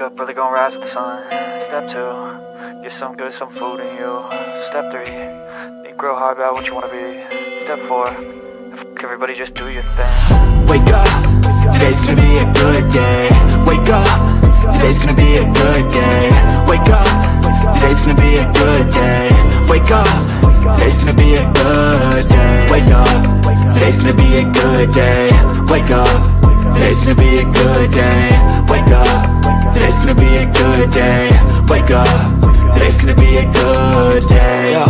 up, really gonna rise with the sun. Step 2, get some good, some food in you. Step 3, think real hard about what you wanna be. Step 4, everybody just do your thing. Wake up, today's gonna be a good day. Wake up, today's gonna be a good day. Wake up, today's gonna be a good day. Wake up, today's gonna be a good day. Wake up, today's gonna be a good day. Wake up, today's gonna be a good day. Wake up, today's gonna be a good day. Wake up, today's gonna be a good day. Yo,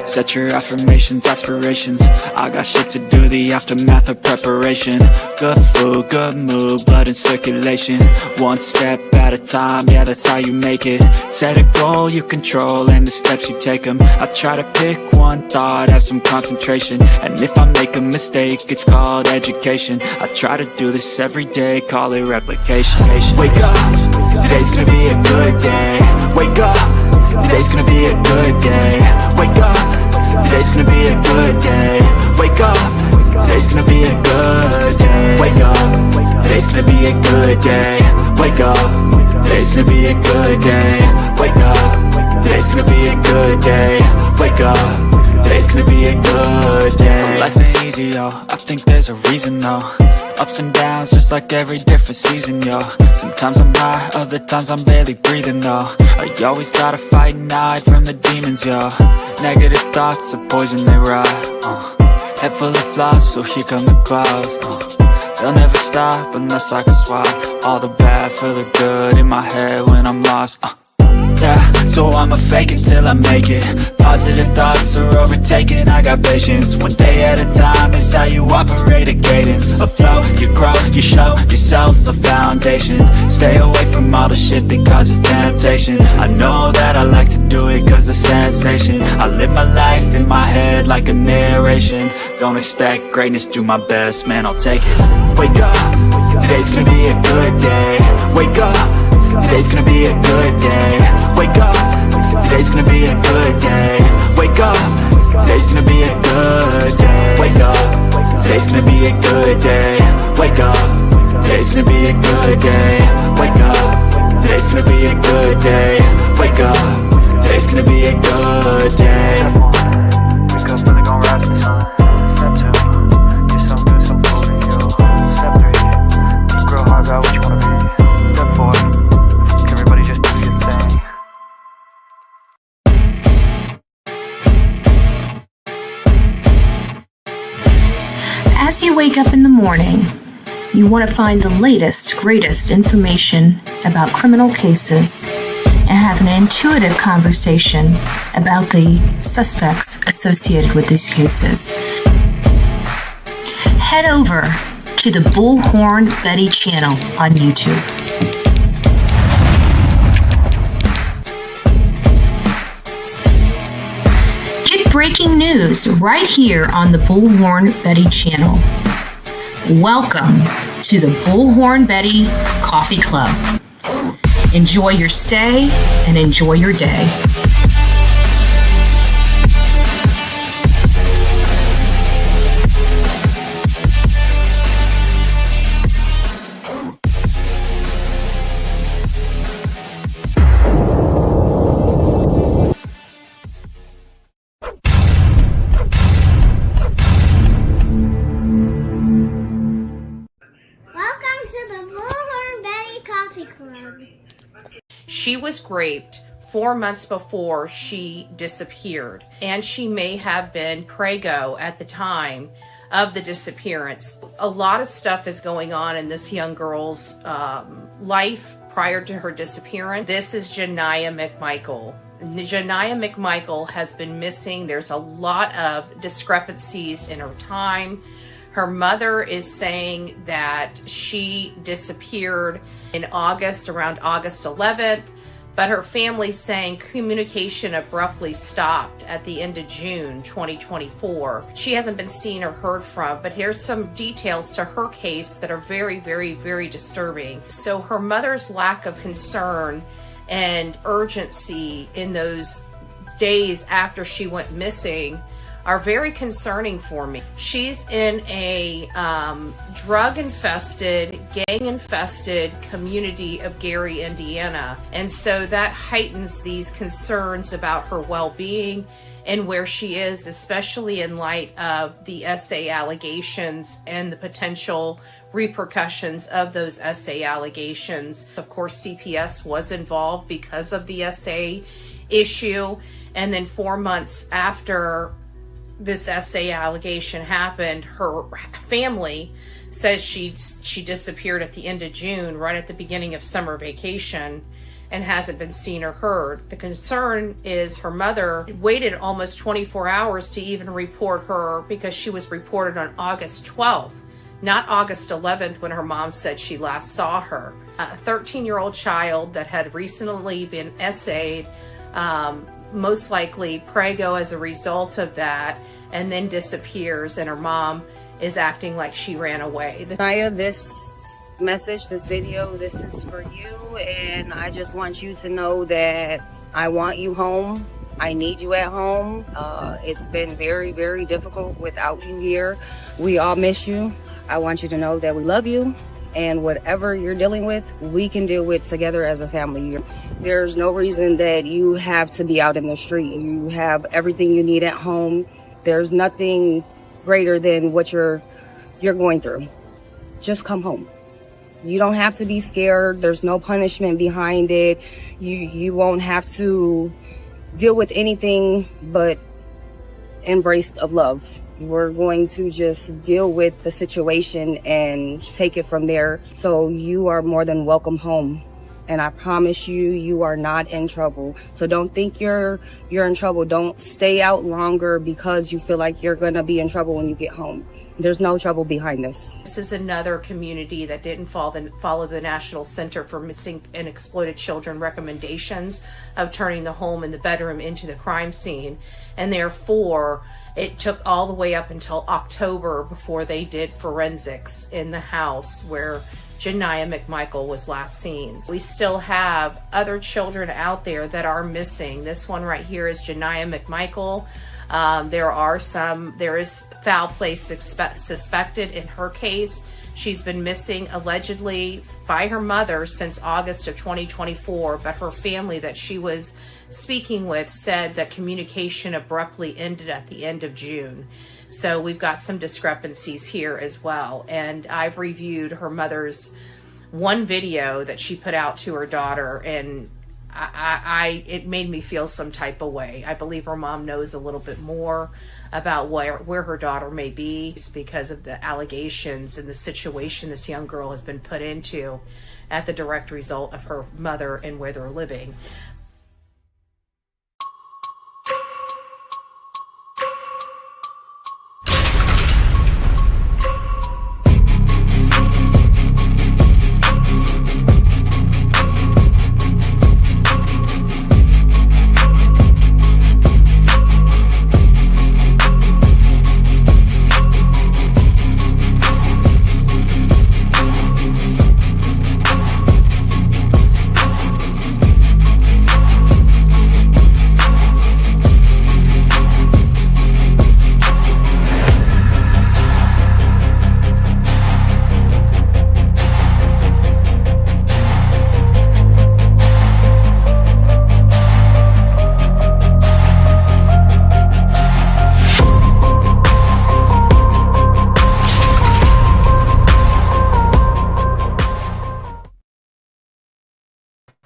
set your affirmations, aspirations. I got shit to do, the aftermath of preparation. Good food, good mood, blood in circulation. One step at a time, yeah, that's how you make it. Set a goal you control and the steps you take them. I try to pick one thought, have some concentration. And if I make a mistake, it's called education. I try to do this every day, call it replication. Wake up, today's gonna be a good day. Wake up, today's gonna be a good day. Wake up, today's gonna be a good day. Wake up, today's gonna be a good day. Wake up, today's gonna be a good day. Wake up, today's gonna be a good day. Wake up, today's gonna be a good day. Wake up, today's gonna be a good day. So life ain't easy, yo, I think there's a reason though. Ups and downs, just like every different season, yo. Sometimes I'm high, other times I'm barely breathing, though. I always gotta fight and hide from the demons, yo. Negative thoughts are poison, they rot. Head full of flies, so here come the clouds. They'll never stop unless I can swap all the bad for the good in my head when I'm lost. Yeah, so I'ma fake it till I make it. Positive thoughts are overtaken, I got patience. One day at a time is how you operate a cadence. A flow, you grow, you show yourself a foundation. Stay away from all the shit that causes temptation. I know that I like to do it cause it's sensation. I live my life in my head like a narration. Don't expect greatness, do my best, man, I'll take it. Wake up, today's gonna be a good day. Wake up, today's gonna be a good day. Wake up, today's gonna be a good day. Wake up, today's gonna be a good day. Wake up, today's gonna be a good day. Wake up, today's gonna be a good day. Wake up, today's gonna be a good day. Wake up, today's gonna be a good day. Wake up, really gonna rise with the sun. Step 2, get some good, some food in you. Step 3, think real hard about what you wanna be. Step 4, everybody just do your thing. As you wake up in the morning, you want to find the latest, greatest information about criminal cases and have an intuitive conversation about the suspects associated with these cases. Head over to the Bullhorn Betty channel on YouTube. Get breaking news right here on the Bullhorn Betty channel. Welcome to the Bullhorn Betty Coffee Club. Enjoy your stay and enjoy your day. She was raped 4 months before she disappeared, and she may have been preggo at the time of the disappearance. A lot of stuff is going on in this young girl's life prior to her disappearance. This is Ja'Niyah McMichael. Janiah McMichael has been missing. There's a lot of discrepancies in her time. Her mother is saying that she disappeared in August, around August 11th, but her family's saying communication abruptly stopped at the end of June 2024. She hasn't been seen or heard from, but here's some details to her case that are very, very, very disturbing. So her mother's lack of concern and urgency in those days after she went missing are very concerning for me. She's in a drug-infested, gang-infested community of Gary, Indiana. And so that heightens these concerns about her well-being and where she is, especially in light of the SA allegations and the potential repercussions of those SA allegations. Of course, CPS was involved because of the SA issue. And then 4 months after this SA allegation happened, her family says she disappeared at the end of June, right at the beginning of summer vacation, and hasn't been seen or heard. The concern is her mother waited almost 24 hours to even report her, because she was reported on August 12th, not August 11th when her mom said she last saw her. A 13-year-old child that had recently been SA'd, most likely prego as a result of that, and then disappears, and her mom is acting like she ran away. Ja'Niyah, this message, this video, this is for you, and I just want you to know that I want you home. I need you at home. It's been very, very difficult without you here. We all miss you. I want you to know that we love you, and whatever you're dealing with, we can deal with together as a family. There's no reason that you have to be out in the street. You have everything you need at home. There's nothing greater than what you're going through. Just come home. You don't have to be scared. There's no punishment behind it. You won't have to deal with anything but embrace of love. We're going to just deal with the situation and take it from there. So you are more than welcome home. And I promise you, you are not in trouble. So don't think you're in trouble. Don't stay out longer because you feel like you're going to be in trouble when you get home. There's no trouble behind this. This is another community that didn't follow the National Center for Missing and Exploited Children recommendations of turning the home and the bedroom into the crime scene. And therefore, it took all the way up until October before they did forensics in the house where Janiah McMichael was last seen. We still have other children out there that are missing. This one right here is Janiah McMichael. There is foul play suspected in her case. She's been missing allegedly by her mother since August of 2024, but her family that she was speaking with said that communication abruptly ended at the end of June. So we've got some discrepancies here as well. And I've reviewed her mother's one video that she put out to her daughter, and it made me feel some type of way. I believe her mom knows a little bit more about where her daughter may be because of the allegations and the situation this young girl has been put into at the direct result of her mother and where they're living.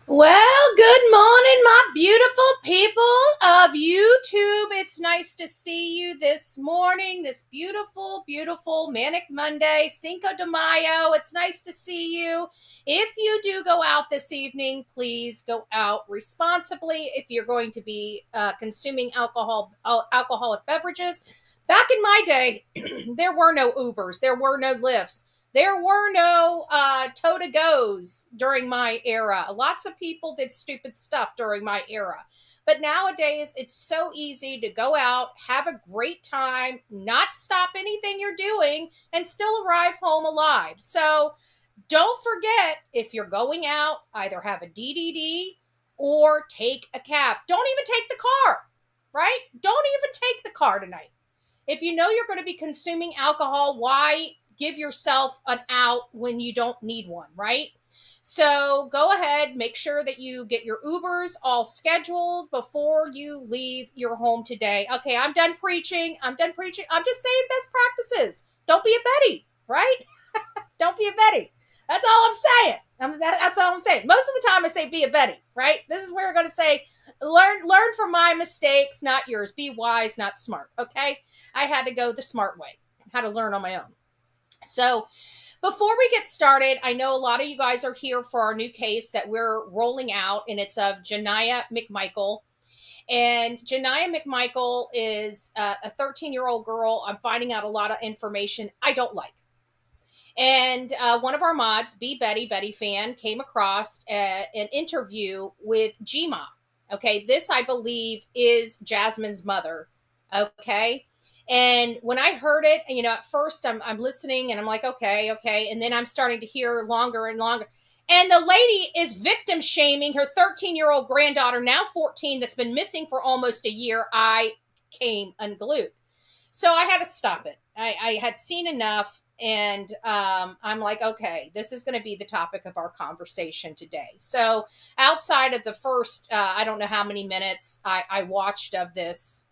Well, good morning, my beautiful people of YouTube. It's nice to see you this morning, this beautiful, beautiful Manic Monday, Cinco de Mayo. It's nice to see you. If you do go out this evening, please go out responsibly. If you're going to be consuming alcoholic beverages, back in my day, there were no Ubers, there were no Lyfts. There were no toe-to-goes during my era. Lots of people did stupid stuff during my era. But nowadays, it's so easy to go out, have a great time, not stop anything you're doing, and still arrive home alive. So don't forget, if you're going out, either have a DDD or take a cab. Don't even take the car, right? Don't even take the car tonight. If you know you're going to be consuming alcohol, why give yourself an out when you don't need one, right? So go ahead, make sure that you get your Ubers all scheduled before you leave your home today. Okay, I'm done preaching. I'm just saying best practices. Don't be a Betty, right? Don't be a Betty. That's all I'm saying. That's all I'm saying. Most of the time I say be a Betty, right? This is where we're going to say learn from my mistakes, not yours. Be wise, not smart, okay? I had to go the smart way. I had to learn on my own. So before we get started, I know a lot of you guys are here for our new case that we're rolling out, and it's of Ja'Niyah McMichael. And Janiah McMichael is a 13-year-old girl. I'm finding out a lot of information I don't like. And one of our mods, Betty fan, came across an interview with Ja'Niyah. Okay, this, I believe, is Jasmine's mother. Okay. And when I heard it, at first I'm listening and I'm like, okay. And then I'm starting to hear longer and longer. And the lady is victim shaming her 13-year-old granddaughter, now 14, that's been missing for almost a year. I came unglued. So I had to stop it. I had seen enough. And I'm like, okay, this is going to be the topic of our conversation today. So outside of the first, I don't know how many minutes I watched of this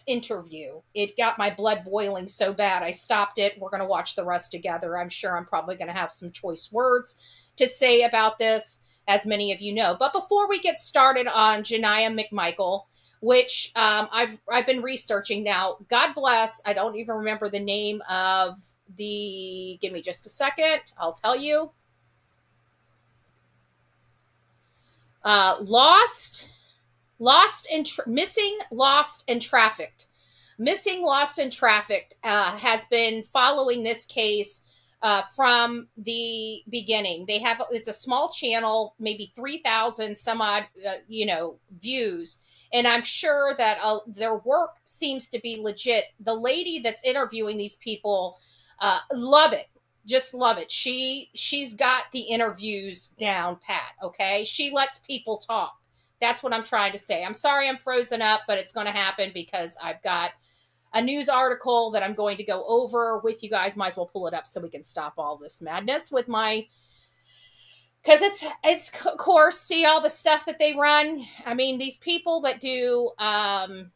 interview, it got my blood boiling so bad I stopped it. We're going to watch the rest together. I'm sure I'm probably going to have some choice words to say about this, as many of you know. But before we get started on Ja'Niyah McMichael, which I've been researching now, God bless, I don't even remember the name of the, give me just a second, I'll tell you. Missing, lost, and trafficked. Missing, lost, and trafficked has been following this case from the beginning. It's a small channel, maybe 3,000 some odd, views. And I'm sure that their work seems to be legit. The lady that's interviewing these people, love it. Just love it. She's got the interviews down pat, okay? She lets people talk. That's what I'm trying to say. I'm sorry I'm frozen up, but it's going to happen because I've got a news article that I'm going to go over with you guys. Might as well pull it up so we can stop all this madness with my... Because it's of course, see all the stuff that they run. I mean, these people that do, and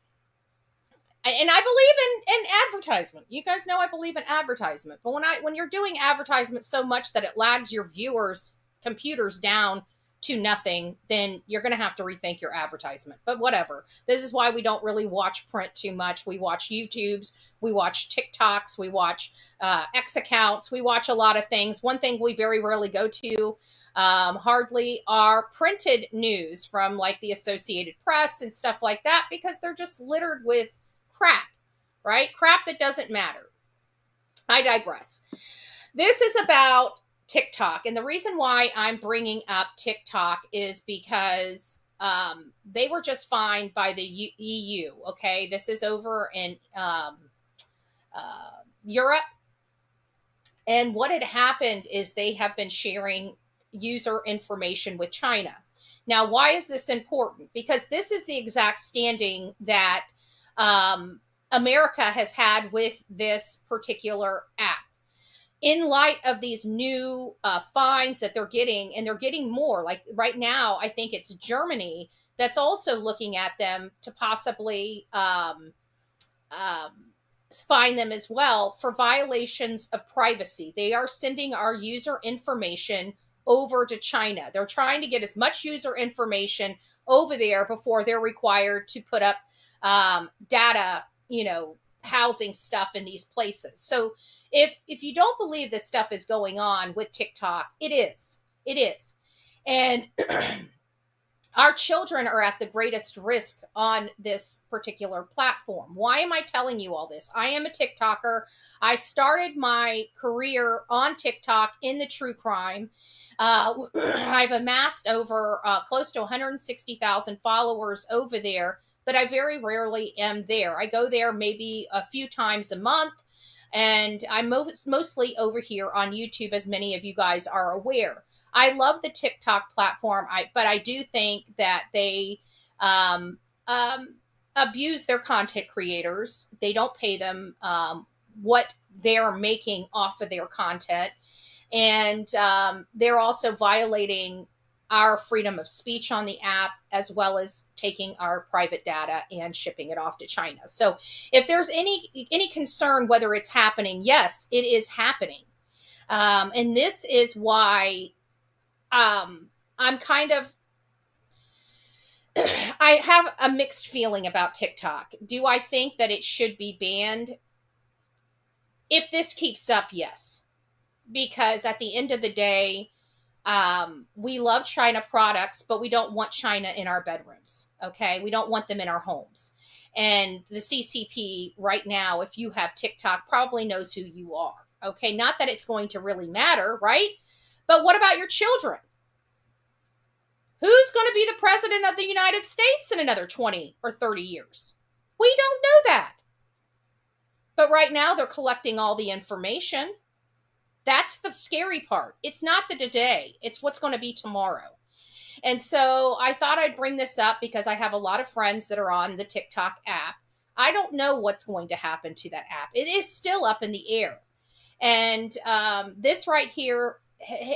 I believe in advertisement. You guys know I believe in advertisement. But when you're doing advertisement so much that it lags your viewers' computers down to nothing, then you're going to have to rethink your advertisement. But whatever. This is why we don't really watch print too much. We watch YouTubes. We watch TikToks. We watch X accounts. We watch a lot of things. One thing we very rarely go to hardly are printed news from like the Associated Press and stuff like that, because they're just littered with crap, right? Crap that doesn't matter. I digress. This is about TikTok. And the reason why I'm bringing up TikTok is because they were just fined by the EU. Okay. This is over in Europe. And what had happened is they have been sharing user information with China. Now, why is this important? Because this is the exact standing that America has had with this particular app. In light of these new fines that they're getting, and they're getting more, like right now, I think it's Germany that's also looking at them to possibly fine them as well for violations of privacy. They are sending our user information over to China. They're trying to get as much user information over there before they're required to put up data, housing stuff in these places. So if you don't believe this stuff is going on with TikTok, it is. And our children are at the greatest risk on this particular platform. Why am I telling you all this? I am a TikToker. I started my career on TikTok in the true crime. I've amassed over close to 160,000 followers over there, but I very rarely am there. I go there maybe a few times a month, and I'm mostly over here on YouTube, as many of you guys are aware. I love the TikTok platform, but I do think that they, I abuse their content creators. They don't pay them what they're making off of their content. And they're also violating our freedom of speech on the app, as well as taking our private data and shipping it off to China. So if there's any concern whether it's happening, yes, it is happening. And this is why I'm kind of, I have a mixed feeling about TikTok. Do I think that it should be banned? If this keeps up, yes. Because at the end of the day, we love China products, but we don't want China in our bedrooms. Okay. We don't want them in our homes. And the CCP right now, if you have TikTok, probably knows who you are. Okay. Not that it's going to really matter, right? But what about your children? Who's going to be the president of the United States in another 20 or 30 years? We don't know that. But right now they're collecting all the information. That's the scary part. It's not the today. It's what's going to be tomorrow. And so I thought I'd bring this up because I have a lot of friends that are on the TikTok app. I don't know what's going to happen to that app. It is still up in the air. And this right here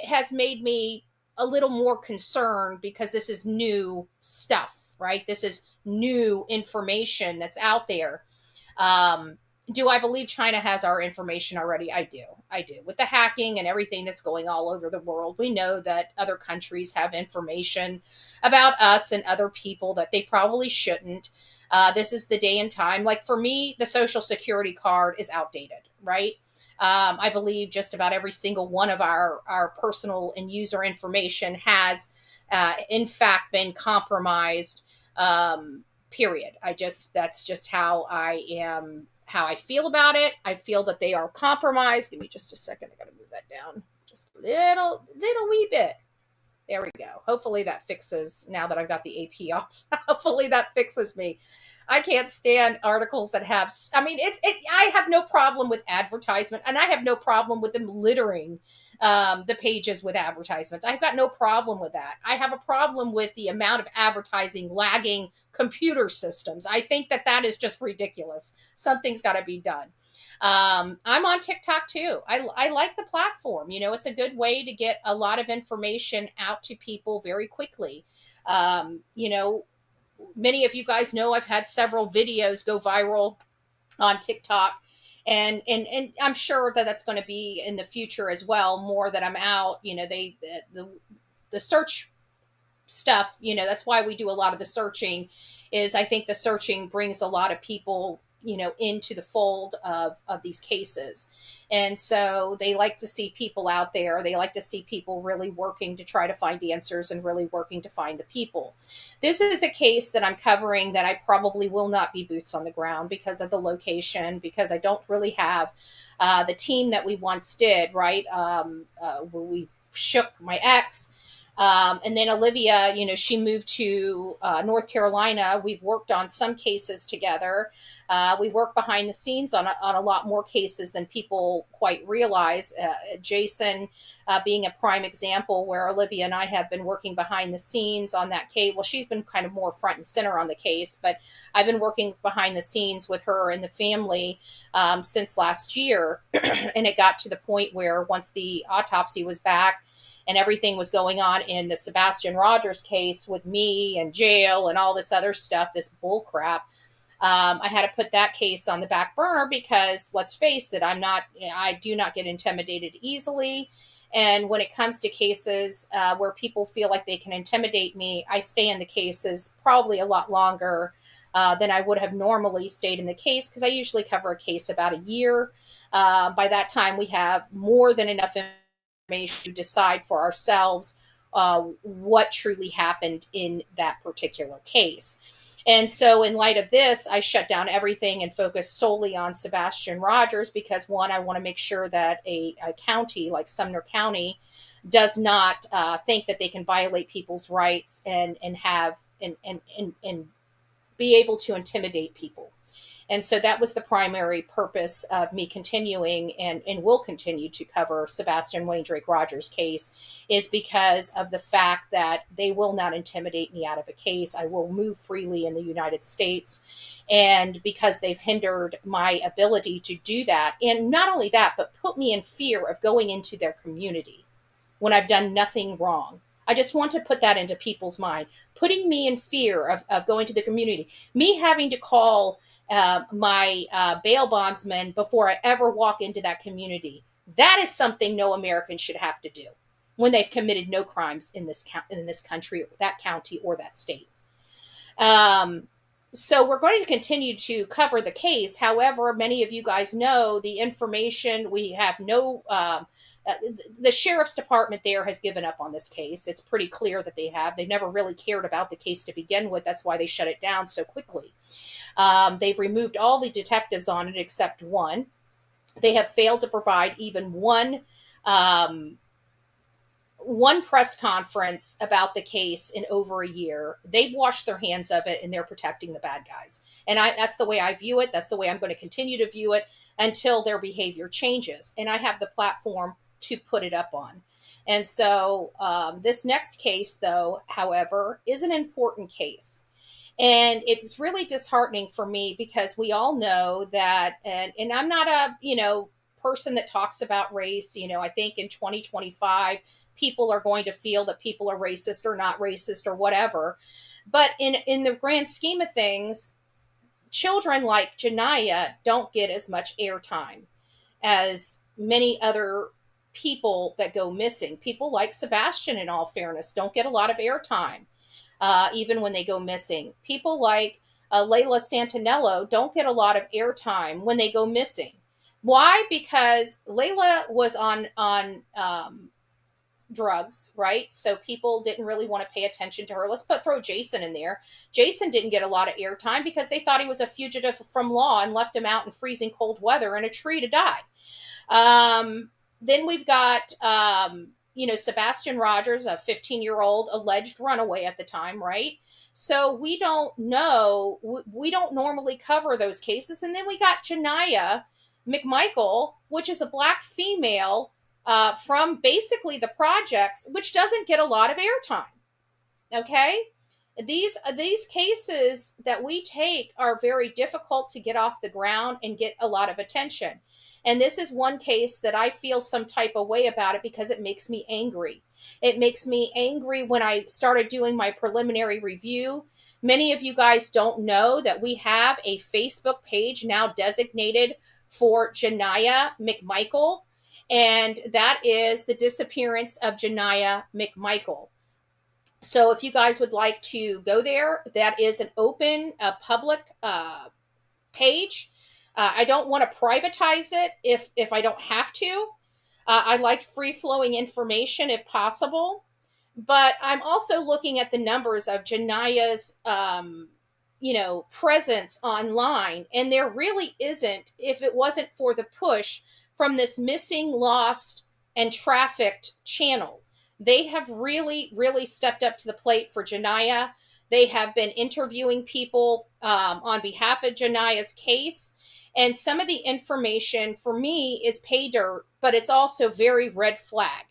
has made me a little more concerned because this is new stuff, right? This is new information that's out there. Do I believe China has our information already? I do. With the hacking and everything that's going all over the world, we know that other countries have information about us and other people that they probably shouldn't. This is the day and time. Like for me, the Social Security card is outdated, right? I believe just about every single one of our personal and user information has, in fact, been compromised, period. That's just how I am. How I feel about it. I feel that they are compromised. Give me just a second. I got to move that down just a little wee bit. There we go. Hopefully that fixes, now that I've got the AP off, hopefully that fixes me. I can't stand articles that have, I have no problem with advertisement, and I have no problem with them littering the pages with advertisements. I've got no problem with that. I have a problem with the amount of advertising lagging computer systems. I think that is just ridiculous. Something's got to be done. I'm on TikTok too. I like the platform. You know, it's a good way to get a lot of information out to people very quickly. You know, many of you guys know I've had several videos go viral on TikTok. And I'm sure that that's going to be in the future as well, more that I'm out, you know, the search stuff, you know, that's why we do a lot of the searching, is I think the searching brings a lot of people, you know, into the fold of these cases. And so they like to see people out there. They like to see people really working to try to find answers and really working to find the people. This is a case that I'm covering that I probably will not be boots on the ground because of the location, because I don't really have the team that we once did, right? We shook my ex. And then Olivia, you know, she moved to North Carolina. We've worked on some cases together. We work behind the scenes on a lot more cases than people quite realize. Jason being a prime example where Olivia and I have been working behind the scenes on that case. Well, she's been kind of more front and center on the case, but I've been working behind the scenes with her and the family since last year. And it got to the point where once the autopsy was back, and everything was going on in the Sebastian Rogers case with me and jail and all this other stuff, this bull crap. I had to put that case on the back burner because let's face it, I do not get intimidated easily. And when it comes to cases where people feel like they can intimidate me, I stay in the cases probably a lot longer than I would have normally stayed in the case, because I usually cover a case about a year. By that time, we have more than enough information to decide for ourselves what truly happened in that particular case. And so in light of this, I shut down everything and focused solely on Sebastian Rogers because, one, I want to make sure that a county like Sumner County does not think that they can violate people's rights and have and be able to intimidate people. And so that was the primary purpose of me continuing and will continue to cover Sebastian Wayne Drake Rogers' case, is because of the fact that they will not intimidate me out of a case. I will move freely in the United States. And because they've hindered my ability to do that, and not only that, but put me in fear of going into their community when I've done nothing wrong. I just want to put that into people's mind, putting me in fear of going to the community, me having to call my bail bondsman before I ever walk into that community. That is something no American should have to do when they've committed no crimes in this country, or that county, or that state. So we're going to continue to cover the case. However, many of you guys know the information. We have no, the sheriff's department there has given up on this case. It's pretty clear that they have. They've never really cared about the case to begin with. That's why they shut it down so quickly. They've removed all the detectives on it except one. They have failed to provide even one press conference about the case in over a year. They've washed their hands of it, and they're protecting the bad guys. And that's the way I view it. That's the way I'm going to continue to view it until their behavior changes. And I have the platform to put it up on. And so this next case, though, however, is an important case. And it's really disheartening for me, because we all know that, and I'm not a, person that talks about race. I think in 2025, people are going to feel that people are racist or not racist or whatever. But in the grand scheme of things, children like Ja'Niyah don't get as much airtime as many other people that go missing. People like Sebastian, in all fairness, don't get a lot of airtime, even when they go missing. People like Layla Santinello don't get a lot of airtime when they go missing. Why? Because Layla was on drugs, right? So people didn't really want to pay attention to her. Let's throw Jason in there. Jason didn't get a lot of airtime because they thought he was a fugitive from law and left him out in freezing cold weather in a tree to die. Then we've got, Sebastian Rogers, a 15-year-old alleged runaway at the time, right? So we don't know. We don't normally cover those cases. And then we got Ja'Niyah McMichael, which is a Black female from basically the projects, which doesn't get a lot of airtime. Okay? These cases that we take are very difficult to get off the ground and get a lot of attention. And this is one case that I feel some type of way about it, because it makes me angry. It makes me angry when I started doing my preliminary review. Many of you guys don't know that we have a Facebook page now designated for Ja'Niyah McMichael, and that is the disappearance of Ja'Niyah McMichael. So if you guys would like to go there, that is an open, public page. I don't want to privatize it if I don't have to. I like free-flowing information if possible. But I'm also looking at the numbers of Ja'Niyah's presence online. And there really isn't, if it wasn't for the push from this missing, lost, and trafficked channel. They have really, really stepped up to the plate for Ja'Niyah. They have been interviewing people on behalf of Ja'Niyah's case. And some of the information for me is pay dirt, but it's also very red flag.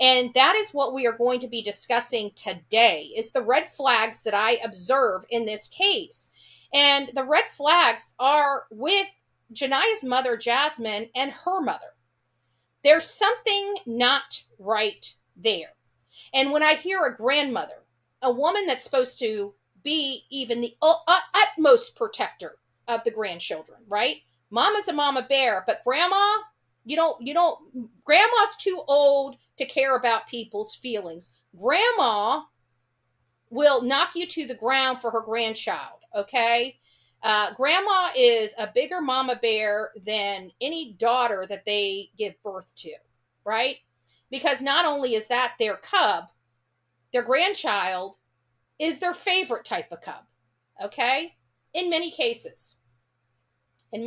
And that is what we are going to be discussing today, is the red flags that I observe in this case. And the red flags are with Ja'Niyah's mother, Jasmine, and her mother. There's something not right there. And when I hear a grandmother, a woman that's supposed to be even the utmost protector of the grandchildren, right? Mama's a mama bear, but grandma, grandma's too old to care about people's feelings. Grandma will knock you to the ground for her grandchild, okay? Grandma is a bigger mama bear than any daughter that they give birth to, right? Because not only is that their cub, their grandchild is their favorite type of cub, okay? In many cases. And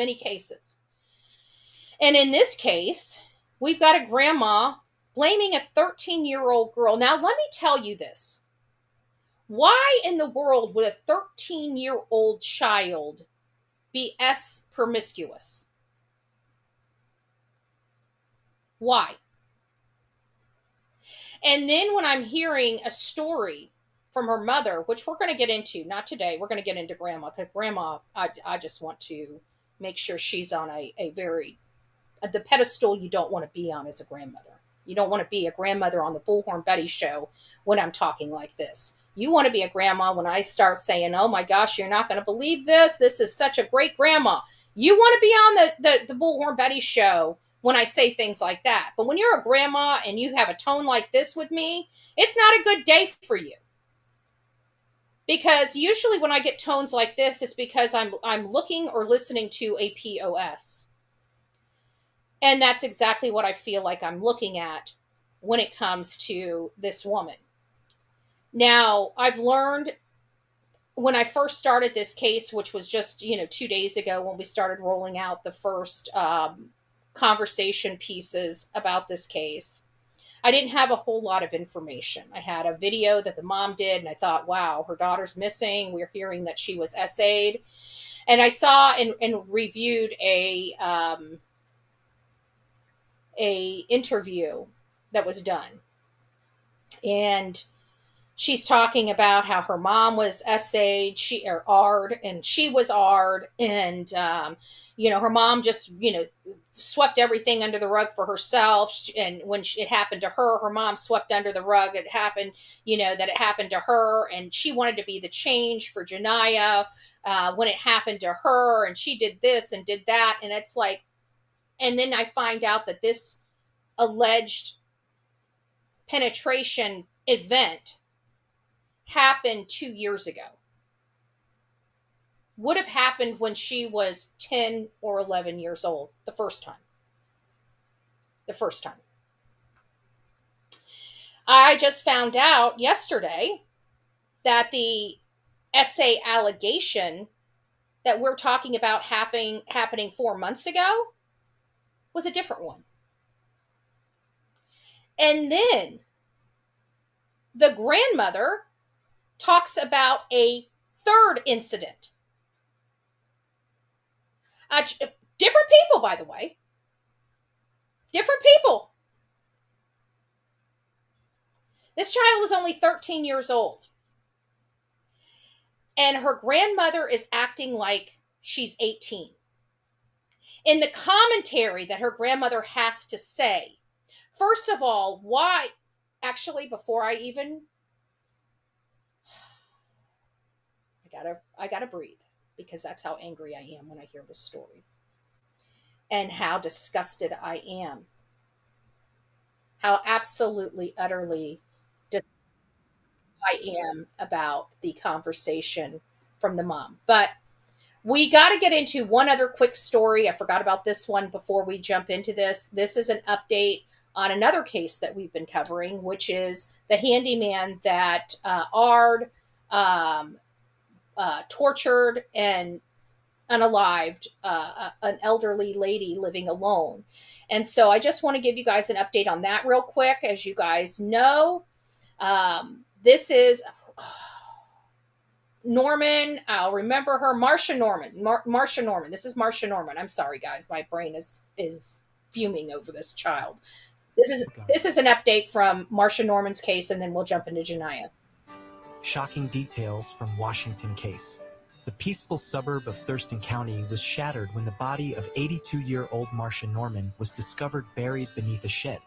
in this case, we've got a grandma blaming a 13-year-old girl. Now, let me tell you this. Why in the world would a 13-year-old child be promiscuous. Why? And then when I'm hearing a story from her mother, which we're going to get into, not today, we're going to get into grandma, because grandma, I just want to make sure she's on a very, the pedestal you don't want to be on as a grandmother. You don't want to be a grandmother on the Bullhorn Betty show when I'm talking like this. You want to be a grandma when I start saying, oh my gosh, you're not going to believe this. This is such a great grandma. You want to be on the Bullhorn Betty show when I say things like that. But when you're a grandma and you have a tone like this with me, it's not a good day for you. Because usually when I get tones like this, it's because I'm looking or listening to a POS. And that's exactly what I feel like I'm looking at when it comes to this woman. Now, I've learned when I first started this case, which was just, 2 days ago when we started rolling out the first conversation pieces about this case, I didn't have a whole lot of information. I had a video that the mom did, and I thought, wow, her daughter's missing. We're hearing that she was SA'd. And I saw and reviewed a interview that was done. And she's talking about how her mom was SA'd, or AR'd, and she was AR'd. And, her mom just, swept everything under the rug for herself. And when it happened to her, her mom swept under the rug. It happened, that it happened to her. And she wanted to be the change for Janiah when it happened to her. And she did this and did that. And it's like, and then I find out that this alleged penetration event happened 2 years ago. Would have happened when she was 10 or 11 years old, the first time. I just found out yesterday that the SA allegation that we're talking about happening 4 months ago was a different one. And then the grandmother talks about a third incident. Different people, by the way. Different people. This child was only 13 years old. And her grandmother is acting like she's 18. In the commentary that her grandmother has to say, first of all, why, actually, before I even, I gotta breathe, because that's how angry I am when I hear this story. And how disgusted I am. How absolutely, utterly disgusted I am about the conversation from the mom. But we got to get into one other quick story. I forgot about this one before we jump into this. This is an update on another case that we've been covering, which is the handyman that AR'd, tortured, and unalived an elderly lady living alone. And so I just want to give you guys an update on that real quick. As you guys know, this is Norman. I'll remember her. Marcia Norman. Marcia Norman. This is Marcia Norman. I'm sorry, guys. My brain is fuming over this child. This is an update from Marcia Norman's case, and then we'll jump into Janiah. Shocking details from Washington case. The peaceful suburb of Thurston County was shattered when the body of 82-year-old Marcia Norman was discovered buried beneath a shed.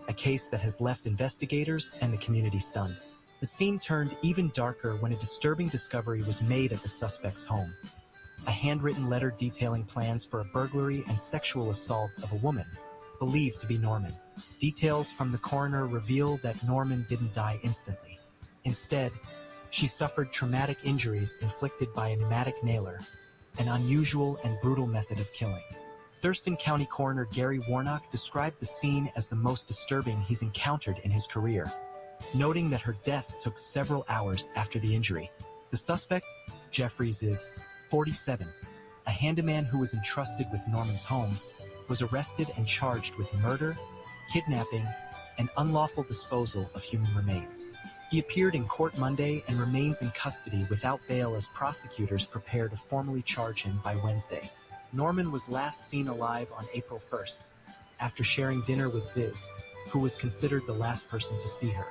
A case that has left investigators and the community stunned. The scene turned even darker when a disturbing discovery was made at the suspect's home. A handwritten letter detailing plans for a burglary and sexual assault of a woman, believed to be Norman. Details from the coroner reveal that Norman didn't die instantly. Instead, she suffered traumatic injuries inflicted by a pneumatic nailer, an unusual and brutal method of killing. Thurston County Coroner Gary Warnock described the scene as the most disturbing he's encountered in his career, noting that her death took several hours after the injury. The suspect, Jeffries, is 47, a handyman who was entrusted with Norman's home, was arrested and charged with murder, kidnapping, and unlawful disposal of human remains. He appeared in court Monday and remains in custody without bail as prosecutors prepare to formally charge him by Wednesday. Norman was last seen alive on April 1st, after sharing dinner with Ziz, who was considered the last person to see her.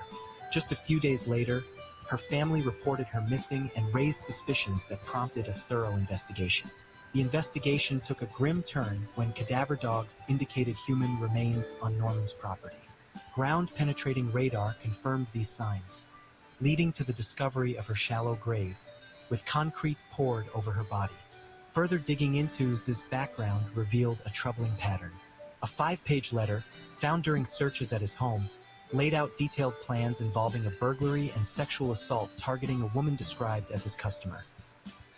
Just a few days later, her family reported her missing and raised suspicions that prompted a thorough investigation. The investigation took a grim turn when cadaver dogs indicated human remains on Norman's property. Ground-penetrating radar confirmed these signs, leading to the discovery of her shallow grave, with concrete poured over her body. Further digging into Ziz's background revealed a troubling pattern. A 5-page letter, found during searches at his home, laid out detailed plans involving a burglary and sexual assault targeting a woman described as his customer.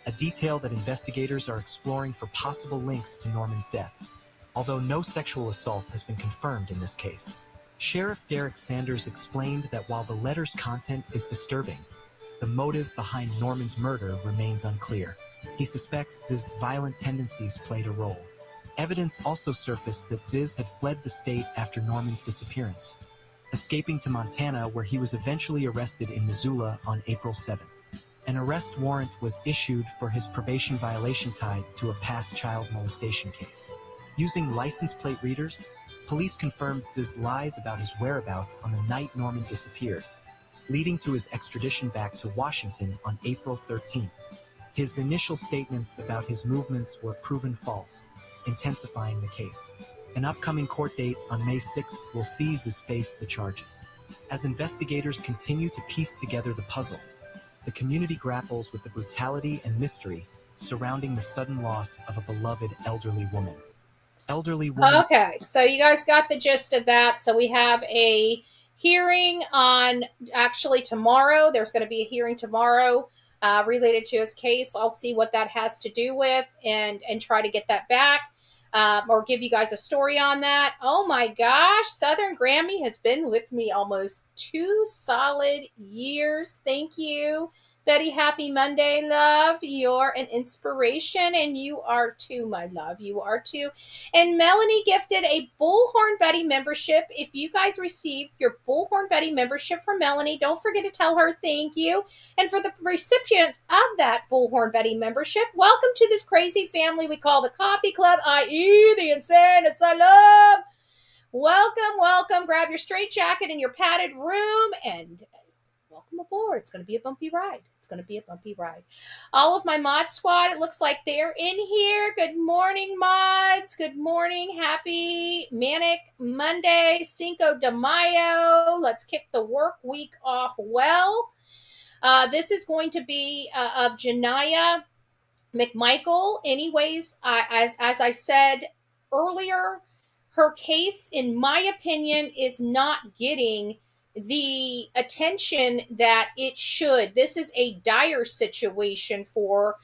A detail that investigators are exploring for possible links to Norman's death, although no sexual assault has been confirmed in this case. Sheriff Derek Sanders explained that while the letter's content is disturbing, the motive behind Norman's murder remains unclear. He suspects Ziz's violent tendencies played a role. Evidence also surfaced that Ziz had fled the state after Norman's disappearance, escaping to Montana, where he was eventually arrested in Missoula on April 7th. An arrest warrant was issued for his probation violation tied to a past child molestation case. Using license plate readers, police confirmed Ziz's lies about his whereabouts on the night Norman disappeared, leading to his extradition back to Washington on April 13th. His initial statements about his movements were proven false, intensifying the case. An upcoming court date on May 6th will see Ziz face the charges. As investigators continue to piece together the puzzle, the community grapples with the brutality and mystery surrounding the sudden loss of a beloved elderly woman. Okay, so you guys got the gist of that. So we have a hearing on, actually tomorrow. There's going to be a hearing tomorrow related to his case. I'll see what that has to do with and try to get that back. Or give you guys a story on that. Oh my gosh, Southern Grammy has been with me almost 2 solid years. Thank you, Betty. Happy Monday, love. You're an inspiration, and you are too, my love. You are too. And Melanie gifted a Bullhorn Betty membership. If you guys received your Bullhorn Betty membership from Melanie, don't forget to tell her thank you. And for the recipient of that Bullhorn Betty membership, welcome to this crazy family we call the Coffee Club, i.e. the Insane Asylum. Welcome, welcome. Grab your straight jacket in your padded room and welcome aboard. It's going to be a bumpy ride. It's going to be a bumpy ride. All of my mod squad, it looks like they're in here. Good morning, mods. Good morning. Happy Manic Monday, Cinco de Mayo. Let's kick the work week off well. This is going to be of Ja'Niyah McMichael. Anyways, as I said earlier, her case, in my opinion, is not getting the attention that it should. This is a dire situation for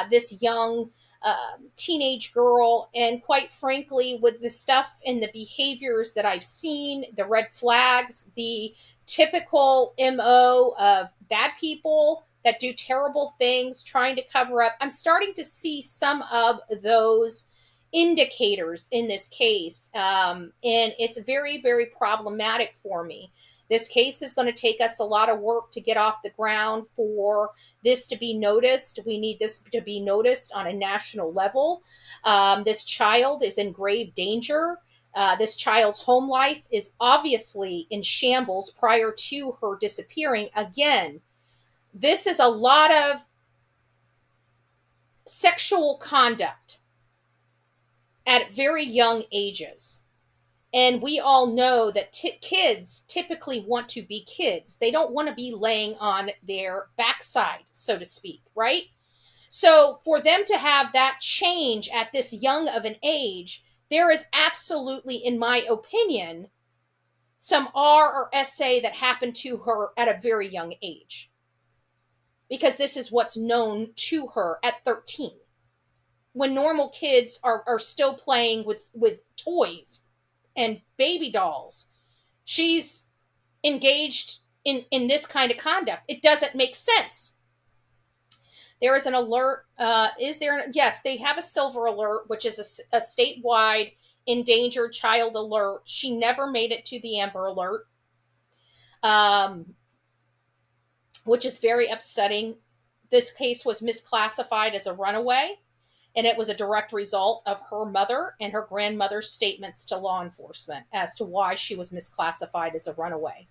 this young teenage girl. And quite frankly, with the stuff and the behaviors that I've seen, the red flags, the typical MO of bad people that do terrible things, trying to cover up, I'm starting to see some of those indicators in this case. And it's very, very problematic for me. This case is going to take us a lot of work to get off the ground for this to be noticed. We need this to be noticed on a national level. This child is in grave danger. This child's home life is obviously in shambles prior to her disappearing. Again, this is a lot of sexual conduct at very young ages. And we all know that kids typically want to be kids. They don't want to be laying on their backside, so to speak, right? So for them to have that change at this young of an age, there is absolutely, in my opinion, some R or SA that happened to her at a very young age. Because this is what's known to her at 13. When normal kids are still playing with toys and baby dolls, she's engaged in this kind of conduct. It doesn't make sense. There is an alert. Yes, they have a silver alert, which is a statewide endangered child alert. She never made it to the Amber Alert, which is very upsetting. This case was misclassified as a runaway, and it was a direct result of her mother and her grandmother's statements to law enforcement as to why she was misclassified as a runaway.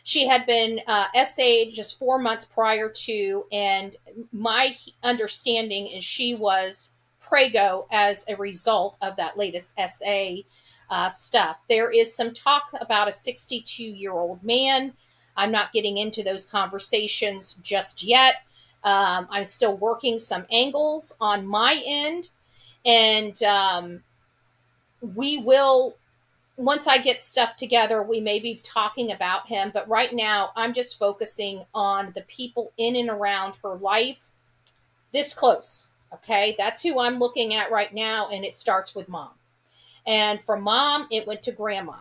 She had been SA'd just 4 months prior to, and my understanding is she was prego as a result of that latest SA stuff. There is some talk about a 62-year-old man. I'm not getting into those conversations just yet. I'm still working some angles on my end, and we will, once I get stuff together, we may be talking about him. But right now, I'm just focusing on the people in and around her life this close. Okay, that's who I'm looking at right now, and it starts with mom. And from mom, it went to grandma.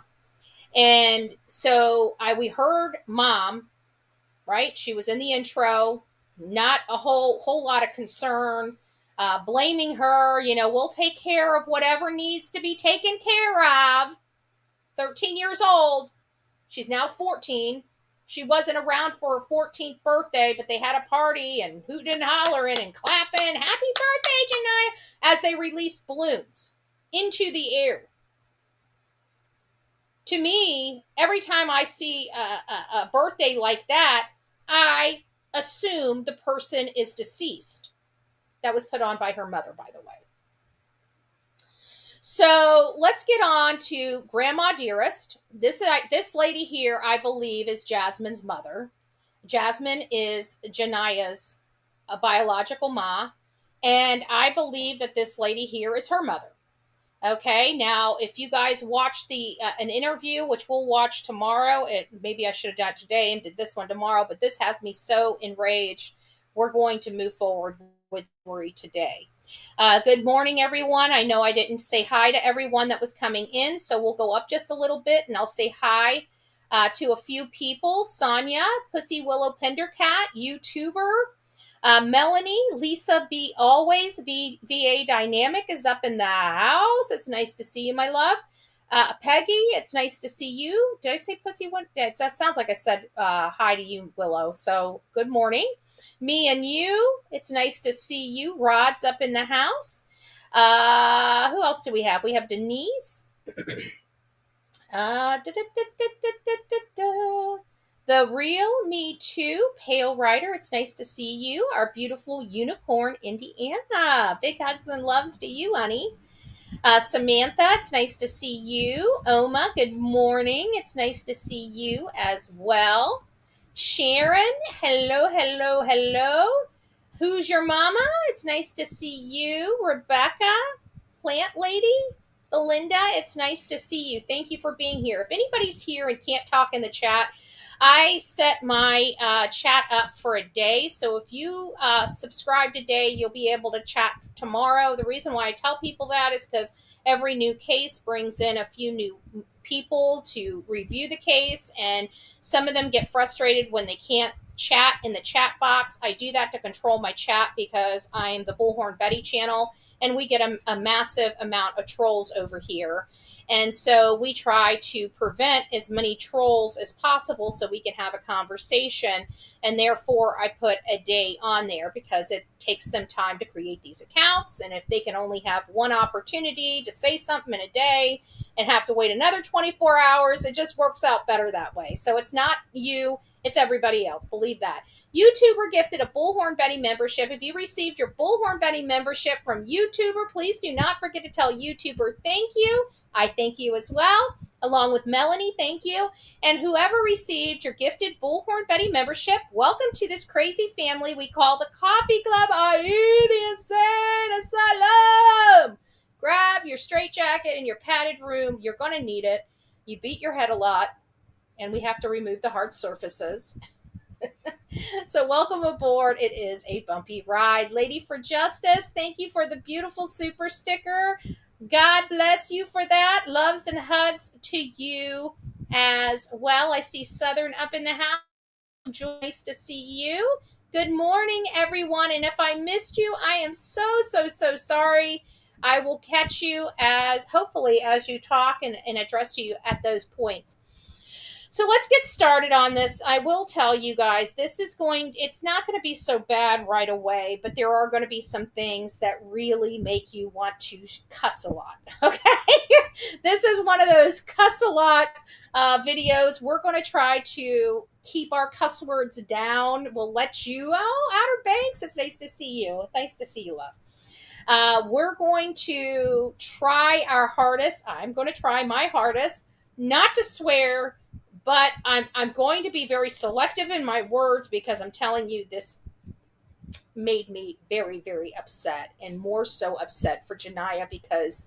And so we heard mom, right? She was in the intro, not a whole lot of concern, blaming her, we'll take care of whatever needs to be taken care of. 13 years old. She's now 14. She wasn't around for her 14th birthday, but they had a party and hooting and hollering and clapping, happy birthday, Janiah, as they released balloons into the air. To me, every time I see a birthday like that, I assume the person is deceased. That was put on by her mother, by the way. So let's get on to Grandma Dearest. This lady here, I believe, is Jasmine's mother. Jasmine is Janiah's biological ma, and I believe that this lady here is her mother. Okay, now if you guys watch an interview, which we'll watch tomorrow, maybe I should have done it today and did this one tomorrow, but this has me so enraged. We're going to move forward with Worry today. Good morning, everyone. I know I didn't say hi to everyone that was coming in, so we'll go up just a little bit and I'll say hi to a few people. Sonia, Pussy Willow Pendercat, YouTuber. Melanie, Lisa B. Always, VA Dynamic is up in the house. It's nice to see you, my love. Peggy, it's nice to see you. Did I say Pussy? That sounds like I said hi to you, Willow. So good morning. Me and you, it's nice to see you. Rod's up in the house. Who else do we have? We have Denise. The real me too, Pale Rider. It's nice to see you. Our beautiful unicorn, Indiana. Big hugs and loves to you, honey. Samantha, it's nice to see you. Oma, good morning. It's nice to see you as well. Sharon, hello, hello, hello. Who's your mama? It's nice to see you. Rebecca, Plant Lady. Belinda, it's nice to see you. Thank you for being here. If anybody's here and can't talk in the chat, I set my chat up for a day. So if you subscribe today, you'll be able to chat tomorrow. The reason why I tell people that is because every new case brings in a few new people to review the case, and some of them get frustrated when they can't chat in the chat box. I do that to control my chat because I'm the Bullhorn Betty channel, and we get a massive amount of trolls over here. And so we try to prevent as many trolls as possible so we can have a conversation. And therefore, I put a day on there because it takes them time to create these accounts. And if they can only have one opportunity to say something in a day and have to wait another 24 hours, it just works out better that way. So it's not you, it's everybody else. Believe that. YouTuber gifted a Bullhorn Betty membership. If you received your Bullhorn Betty membership from YouTuber, please do not forget to tell YouTuber thank you. I thank you as well, along with Melanie, thank you. And whoever received your gifted Bullhorn Betty membership, welcome to this crazy family we call the Coffee Club, i.e. the Insane Asylum. Grab your straitjacket and your padded room. You're going to need it. You beat your head a lot, and we have to remove the hard surfaces. So welcome aboard. It is a bumpy ride. Lady for Justice, thank you for the beautiful super sticker. God bless you for that. Loves and hugs to you as well. I see Southern up in the house. Nice to see you. Good morning, everyone. And if I missed you, I am so sorry. I will catch you hopefully as you talk and address you at those points. So let's get started on this. I will tell you guys, it's not going to be so bad right away, but there are going to be some things that really make you want to cuss a lot. Okay. This is one of those cuss a lot videos. We're going to try to keep our cuss words down. We'll let you, Outer Banks, it's nice to see you. Nice to see you, love. We're going to try our hardest. I'm going to try my hardest not to swear, but I'm going to be very selective in my words because I'm telling you, this made me very, very upset, and more so upset for Janiah because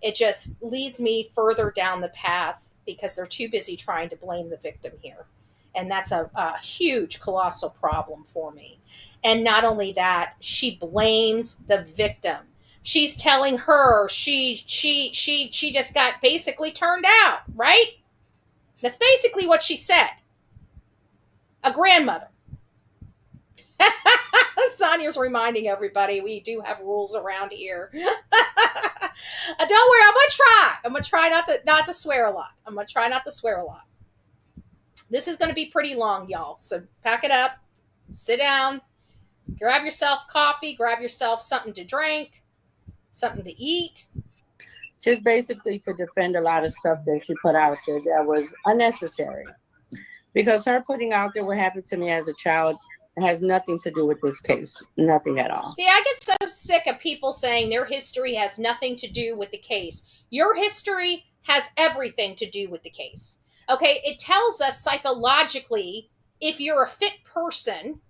it just leads me further down the path because they're too busy trying to blame the victim here. And that's a huge, colossal problem for me. And not only that, she blames the victim. She's telling her she just got basically turned out, right? That's basically what she said. A grandmother. Sonia's reminding everybody we do have rules around here. Don't worry, I'm gonna try. I'm gonna try not to swear a lot. I'm gonna try not to swear a lot. This is gonna be pretty long, y'all. So pack it up, sit down, grab yourself coffee, grab yourself something to drink, something to eat. Just basically to defend a lot of stuff that she put out there that was unnecessary. Because her putting out there what happened to me as a child has nothing to do with this case. Nothing at all. See, I get so sick of people saying their history has nothing to do with the case. Your history has everything to do with the case. Okay, it tells us psychologically if you're a fit person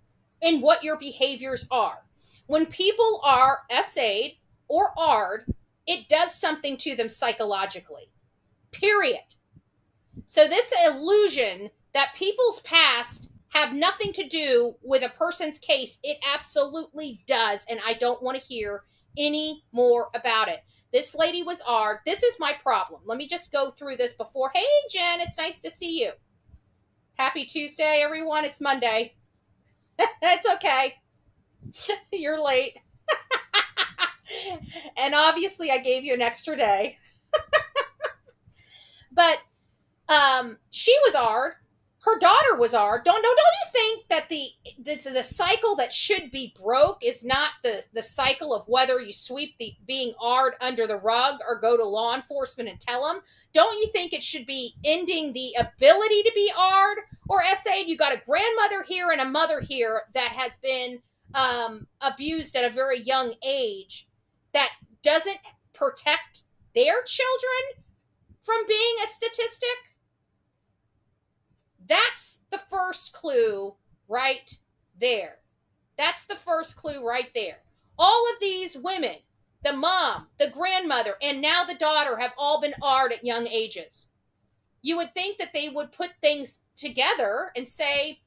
and what your behaviors are. When people are SA'd or R'd, it does something to them psychologically. Period. So this illusion that people's past have nothing to do with a person's case, it absolutely does. And I don't want to hear any more about it. This lady was R'd. This is my problem. Let me just go through this before. Hey, Jen, it's nice to see you. Happy Tuesday, everyone. It's Monday. It's okay. You're late. And obviously I gave you an extra day. But she was R'd. Her daughter was R'd. Don't you think that the cycle that should be broke is not the cycle of whether you sweep the being R'd under the rug or go to law enforcement and tell them? Don't you think it should be ending the ability to be R'd or SA'd? You got a grandmother here and a mother here that has been abused at a very young age that doesn't protect their children from being a statistic? That's the first clue right there. That's the first clue right there. All of these women, the mom, the grandmother, and now the daughter have all been R'd at young ages. You would think that they would put things together and say,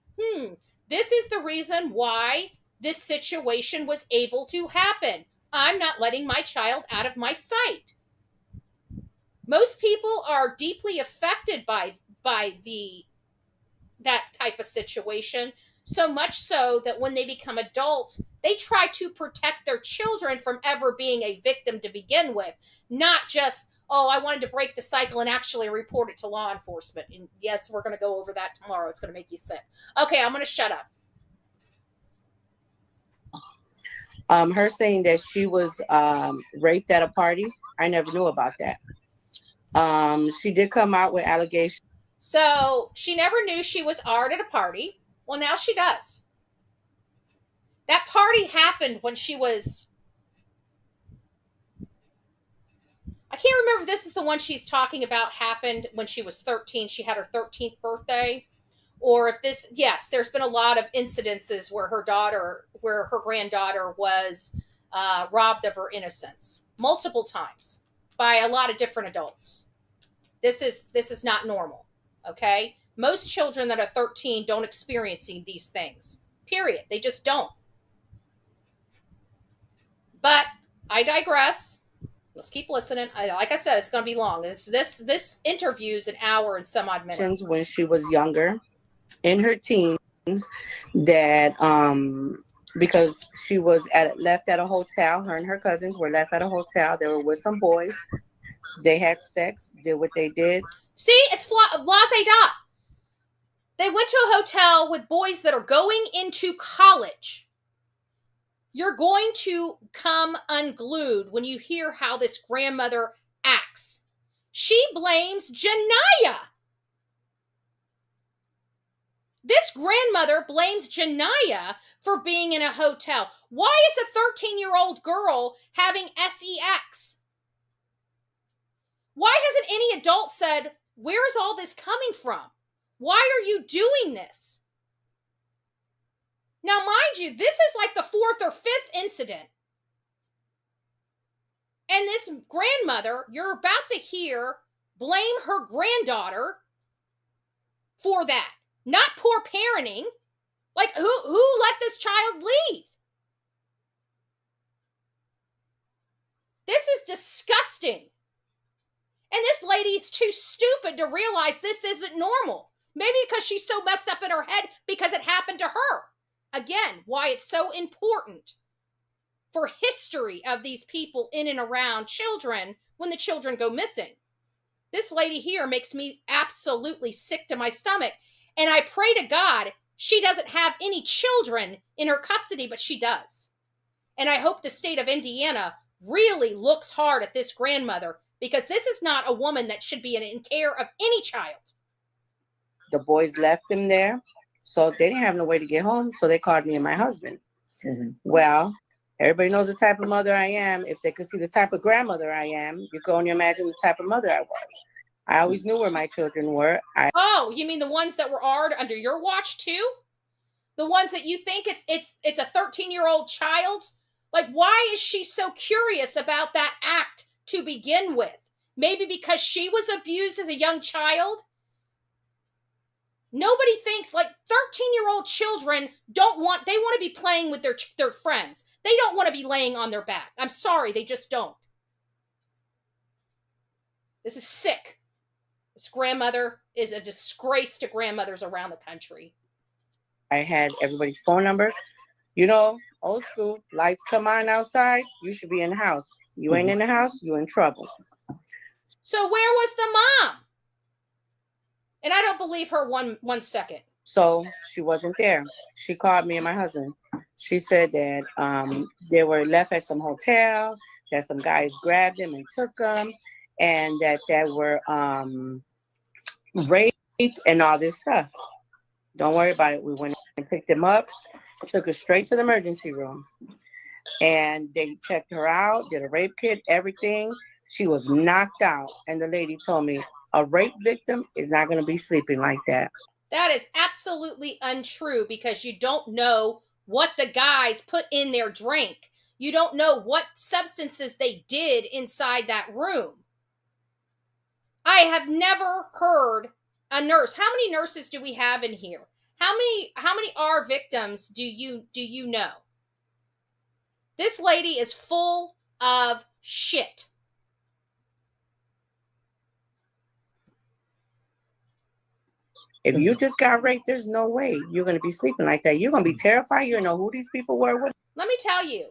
this is the reason why this situation was able to happen. I'm not letting my child out of my sight. Most people are deeply affected by that type of situation, so much so that when they become adults, they try to protect their children from ever being a victim to begin with, not just, oh, I wanted to break the cycle and actually report it to law enforcement. And yes, we're going to go over that tomorrow. It's going to make you sick. Okay, I'm going to shut up. Her saying that she was raped at a party, I never knew about that. She did come out with allegations. So she never knew she was R'd at a party. Well, now she does. That party happened when she was... I can't remember if this is the one she's talking about happened when she was 13. She had her 13th birthday. Or if this... Yes, there's been a lot of incidences where her granddaughter was robbed of her innocence. Multiple times. By a lot of different adults. This is not normal. Okay? Most children that are 13 don't experience these things. Period. They just don't. But I digress. Let's keep listening. Like I said, it's going to be long. This interview's an hour and some odd minutes. When she was younger, in her teens, that because she was left at a hotel. Her and her cousins were left at a hotel. They were with some boys. They had sex, did what they did. See, it's blase da. They went to a hotel with boys that are going into college. You're going to come unglued when you hear how this grandmother acts. She blames Ja'Niyah. This grandmother blames Ja'Niyah for being in a hotel. Why is a 13-year-old girl having sex? Why hasn't any adult said, where's all this coming from? Why are you doing this? Now, mind you, this is like the 4th or 5th incident. And this grandmother, you're about to hear, blame her granddaughter for that. Not poor parenting. Like, who let this child leave? This is disgusting. And this lady's too stupid to realize this isn't normal. Maybe because she's so messed up in her head because it happened to her. Again, why it's so important for history of these people in and around children when the children go missing. This lady here makes me absolutely sick to my stomach. And I pray to God she doesn't have any children in her custody, but she does. And I hope the state of Indiana really looks hard at this grandmother, because this is not a woman that should be in care of any child. The boys left them there, so they didn't have no way to get home, so they called me and my husband. Mm-hmm. Well, everybody knows the type of mother I am. If they could see the type of grandmother I am, you can only imagine the type of mother I was. I always knew where my children were. Oh, you mean the ones that were under your watch too? The ones that you think it's a 13-year-old child? Like, why is she so curious about that act to begin with? Maybe because she was abused as a young child? Nobody thinks, like, 13-year-old children they want to be playing with their friends. They don't want to be laying on their back. I'm sorry, they just don't. This is sick. This grandmother is a disgrace to grandmothers around the country. I had everybody's phone number. You know, old school, lights come on outside, you should be in the house. You ain't in the house, you in trouble. So where was the mom? And I don't believe her one second. So she wasn't there. She called me and my husband. She said that they were left at some hotel, that some guys grabbed them and took them, and that they were raped and all this stuff. Don't worry about it. We went and picked them up, took her straight to the emergency room, and they checked her out, did a rape kit, everything. She was knocked out, and the lady told me a rape victim is not going to be sleeping like that. That is absolutely untrue, because you don't know what the guys put in their drink. You don't know what substances they did inside that room. I have never heard a nurse. How many nurses do we have in here? How many are victims do you know? This lady is full of shit. If you just got raped, there's no way you're going to be sleeping like that. You're going to be terrified. You don't know who these people were with. Let me tell you,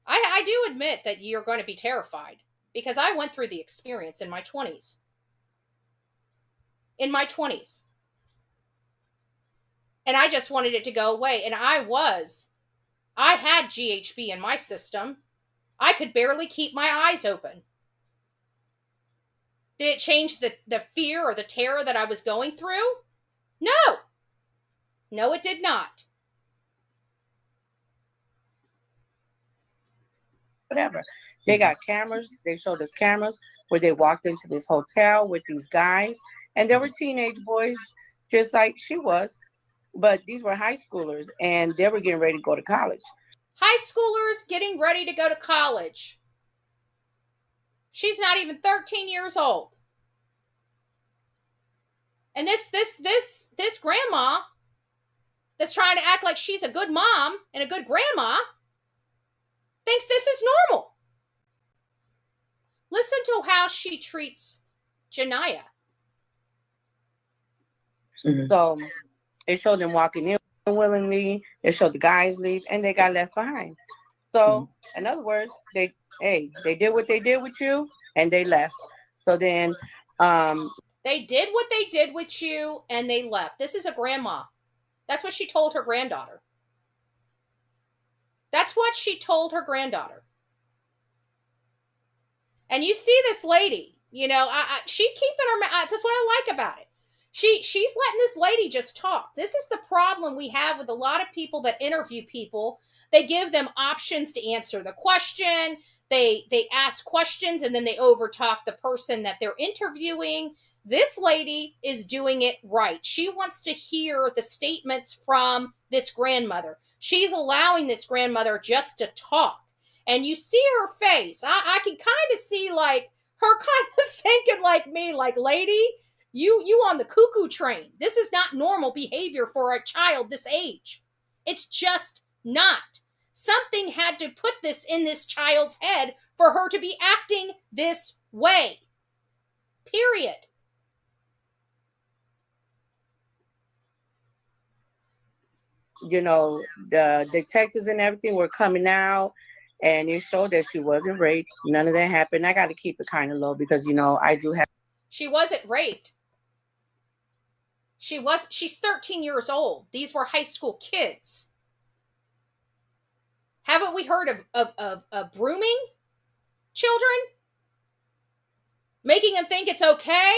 I do admit that you're going to be terrified, because I went through the experience in my 20s. In my 20s. And I just wanted it to go away. And I had GHB in my system. I could barely keep my eyes open. Did it change the fear or the terror that I was going through? No. No, it did not. Whatever. They got cameras. They showed us cameras where they walked into this hotel with these guys. And they were teenage boys, just like she was. But these were high schoolers, and they were getting ready to go to college. High schoolers getting ready to go to college. She's not even 13 years old. And this grandma that's trying to act like she's a good mom and a good grandma thinks this is normal. Listen to how she treats Janiah. Mm-hmm. So it showed them walking in willingly. They showed the guys leave, and they got left behind. So, in other words, they did what they did with you, and they left. So then, they did what they did with you, and they left. This is a grandma. That's what she told her granddaughter. That's what she told her granddaughter. And you see this lady, you know, she keeping her mouth. That's what I like about it. She's letting this lady just talk. This is the problem we have with a lot of people that interview people. They give them options to answer the question. They ask questions and then they overtalk the person that they're interviewing. This lady is doing it right. She wants to hear the statements from this grandmother. She's allowing this grandmother just to talk. And you see her face. I can kind of see like her kind of thinking like me, like, lady, you on the cuckoo train. This is not normal behavior for a child this age. It's just not. Something had to put this in this child's head for her to be acting this way. Period. You know, the detectives and everything were coming out, and it showed that she wasn't raped. None of that happened. I got to keep it kind of low because, you know, I do have. She wasn't raped. She's 13 years old. These were high school kids. Haven't we heard of grooming children? Making them think it's okay?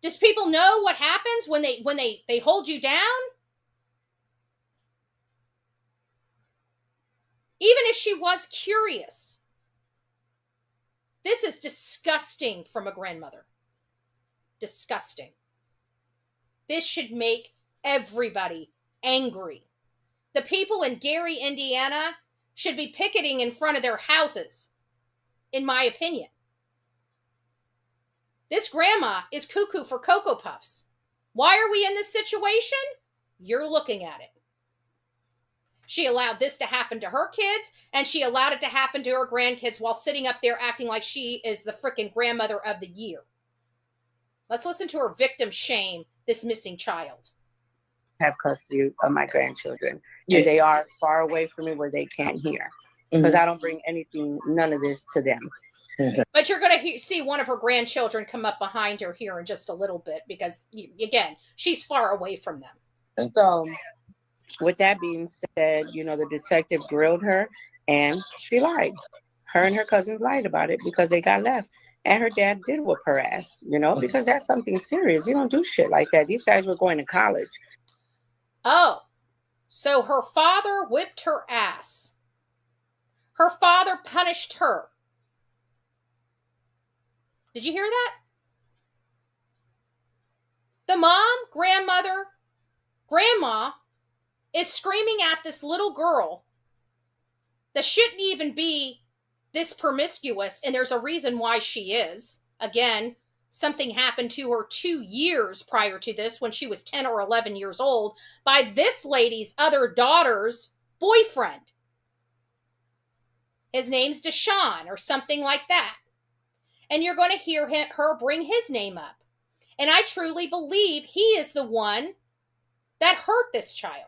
Does people know what happens when they hold you down? Even if she was curious. This is disgusting from a grandmother. Disgusting. This should make everybody angry. The people in Gary, Indiana should be picketing in front of their houses, in my opinion. This grandma is cuckoo for Cocoa Puffs. Why are we in this situation? You're looking at it. She allowed this to happen to her kids, and she allowed it to happen to her grandkids while sitting up there acting like she is the frickin' grandmother of the year. Let's listen to her victim shame this missing child. Have custody of my grandchildren. Yes. And they are far away from me where they can't hear. Because I don't bring none of this to them. But you're going to see one of her grandchildren come up behind her here in just a little bit because, again, she's far away from them. So, with that being said, you know, the detective grilled her and she lied. Her and her cousins lied about it because they got left. And her dad did whip her ass, you know, because that's something serious. You don't do shit like that. These guys were going to college. Oh, so her father whipped her ass. Her father punished her. Did you hear that? The mom, grandmother, grandma is screaming at this little girl that shouldn't even be this promiscuous, and there's a reason why she is. Again, something happened to her 2 years prior to this when she was 10 or 11 years old by this lady's other daughter's boyfriend. His name's Deshaun or something like that. And you're going to hear her bring his name up. And I truly believe he is the one that hurt this child.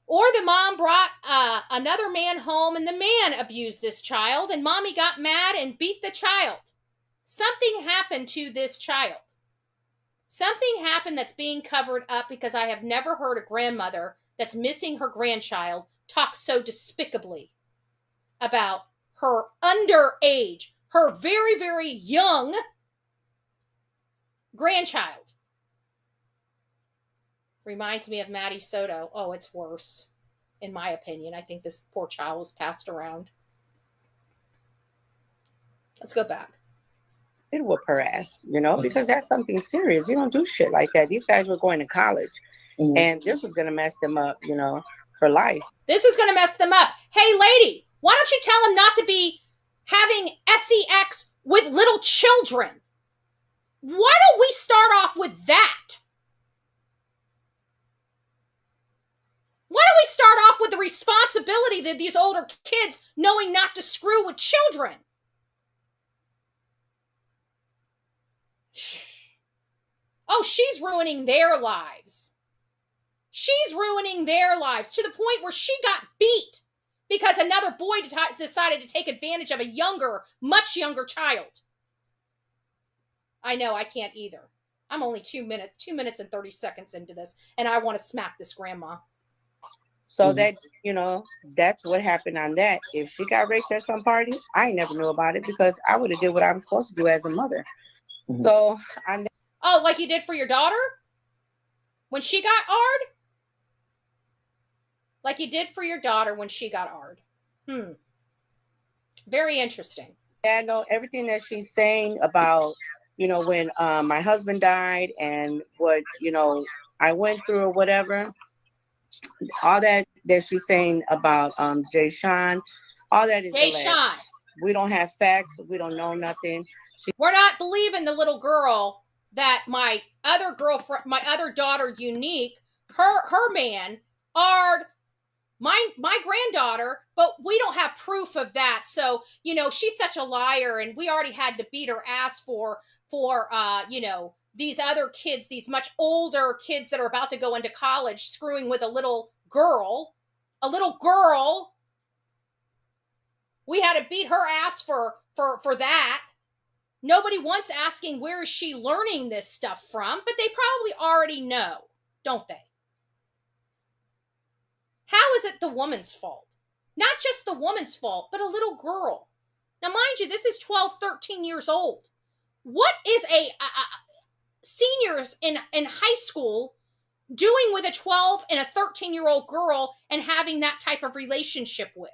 Or the mom brought another man home and the man abused this child and mommy got mad and beat the child. Something happened to this child. Something happened that's being covered up because I have never heard a grandmother that's missing her grandchild talk so despicably about her underage, her very, very young grandchild. Reminds me of Maddie Soto. Oh, it's worse, in my opinion. I think this poor child was passed around. Let's go back. Did whip her ass, you know, because that's something serious. You don't do shit like that. These guys were going to college, and this was going to mess them up, you know, for life. This is going to mess them up. Hey, lady, why don't you tell them not to be having sex with little children? Why don't we start off with that? Why don't we start off with the responsibility that these older kids knowing not to screw with children? Oh, she's ruining their lives. She's ruining their lives to the point where she got beat because another boy decided to take advantage of a younger, much younger child. I know, I can't either. I'm only 2 minutes and 30 seconds into this, and I want to smack this grandma. So that, that's what happened on that. If she got raped at some party, I never knew about it because I would have did what I was supposed to do as a mother. So on that, oh, like you did for your daughter when she got AR'd? Like you did for your daughter when she got AR'd. Very interesting. I know everything that she's saying about, when my husband died and what, I went through or whatever. All that she's saying about Jay Sean, all that is Jay alleged. Sean. We don't have facts. We don't know nothing. We're not believing the little girl that my other girlfriend, my other daughter, Unique, her man, are my granddaughter, but we don't have proof of that. So, she's such a liar, and we already had to beat her ass for these other kids, these much older kids that are about to go into college, screwing with a little girl. We had to beat her ass for that. Nobody wants asking where is she learning this stuff from, but they probably already know, don't they? How is it the woman's fault? Not just the woman's fault, but a little girl. Now, mind you, this is 12, 13 years old. What is a seniors in high school doing with a 12 and a 13-year-old girl and having that type of relationship with?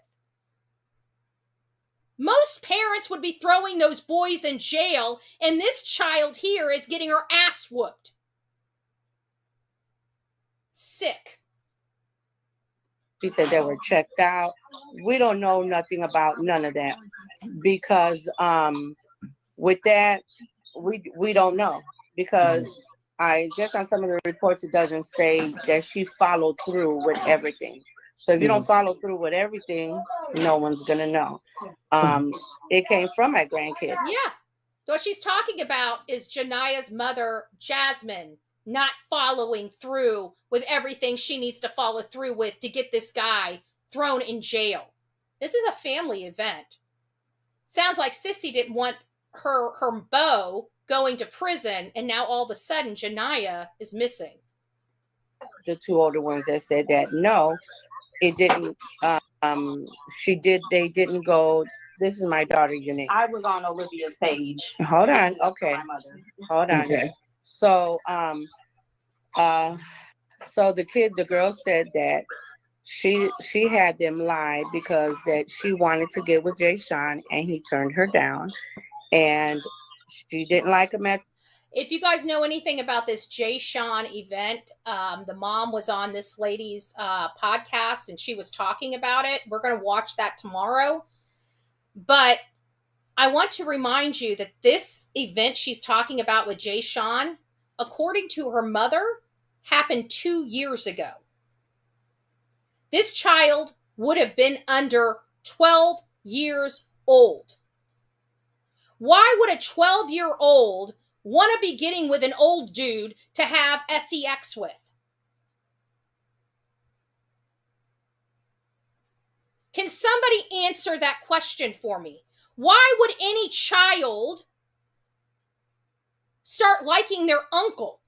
Most parents would be throwing those boys in jail, and this child here is getting her ass whooped. Sick. She said they were checked out. We don't know nothing about none of that because with that, we don't know because I guess on some of the reports it doesn't say that she followed through with everything. So if you don't follow through with everything, no one's gonna know. It came from my grandkids. Yeah. What she's talking about is Janiah's mother, Jasmine, not following through with everything she needs to follow through with to get this guy thrown in jail. This is a family event. Sounds like Sissy didn't want her beau going to prison, and now all of a sudden Ja'Niyah is missing. The two older ones that said that no, it didn't. They didn't go. This is my daughter, Unique. I was on Olivia's page. Hold on. Okay. Hold on. Okay. So, so the girl said that she had them lie because that she wanted to get with Jay Sean and he turned her down, and she didn't like him at. If you guys know anything about this Jay Sean event, the mom was on this lady's podcast and she was talking about it. We're going to watch that tomorrow. But I want to remind you that this event she's talking about with Jay Sean, according to her mother, happened 2 years ago. This child would have been under 12 years old. Why would a 12-year-old want to be getting with an old dude to have sex with? Can somebody answer that question for me? Why would any child start liking their uncle?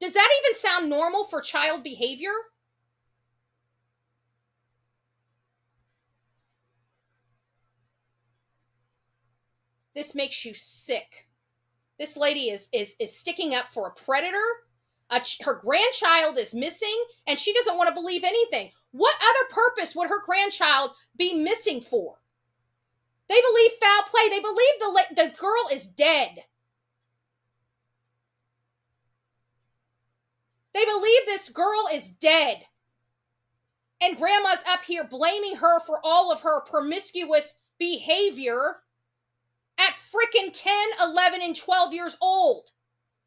Does that even sound normal for child behavior? This makes you sick. This lady is sticking up for a predator. Her grandchild is missing, and she doesn't want to believe anything. What other purpose would her grandchild be missing for? They believe foul play. They believe the girl is dead. They believe this girl is dead. And grandma's up here blaming her for all of her promiscuous behavior at frickin' 10, 11, and 12 years old.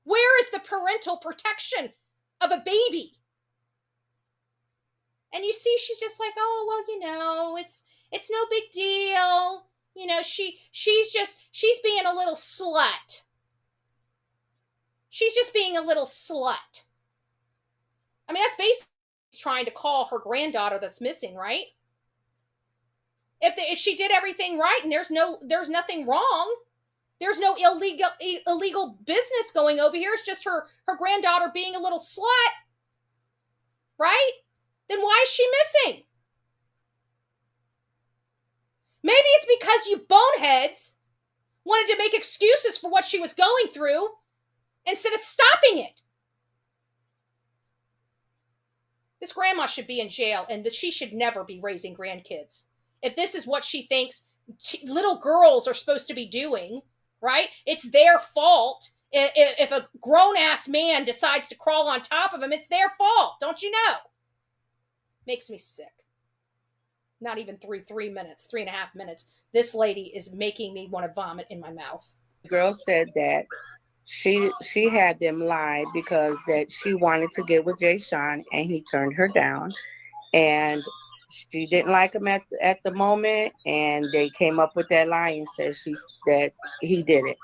Where is the parental protection of a baby? And you see, she's just like, oh, well, it's no big deal. She's being a little slut. She's just being a little slut. I mean, that's basically trying to call her granddaughter that's missing, right? If she did everything right and there's nothing wrong, there's no illegal business going over here. It's just her granddaughter being a little slut, right? Then why is she missing? Maybe it's because you boneheads wanted to make excuses for what she was going through instead of stopping it. This grandma should be in jail, and that she should never be raising grandkids. If this is what she thinks little girls are supposed to be doing, right? It's their fault. If a grown-ass man decides to crawl on top of him, it's their fault. Don't you know? Makes me sick. Not even 3 minutes, 3.5 minutes. This lady is making me want to vomit in my mouth. The girl said that she had them lie because that she wanted to get with Jay Sean and he turned her down, and she didn't like him at the moment, and they came up with that lie and said that he did it.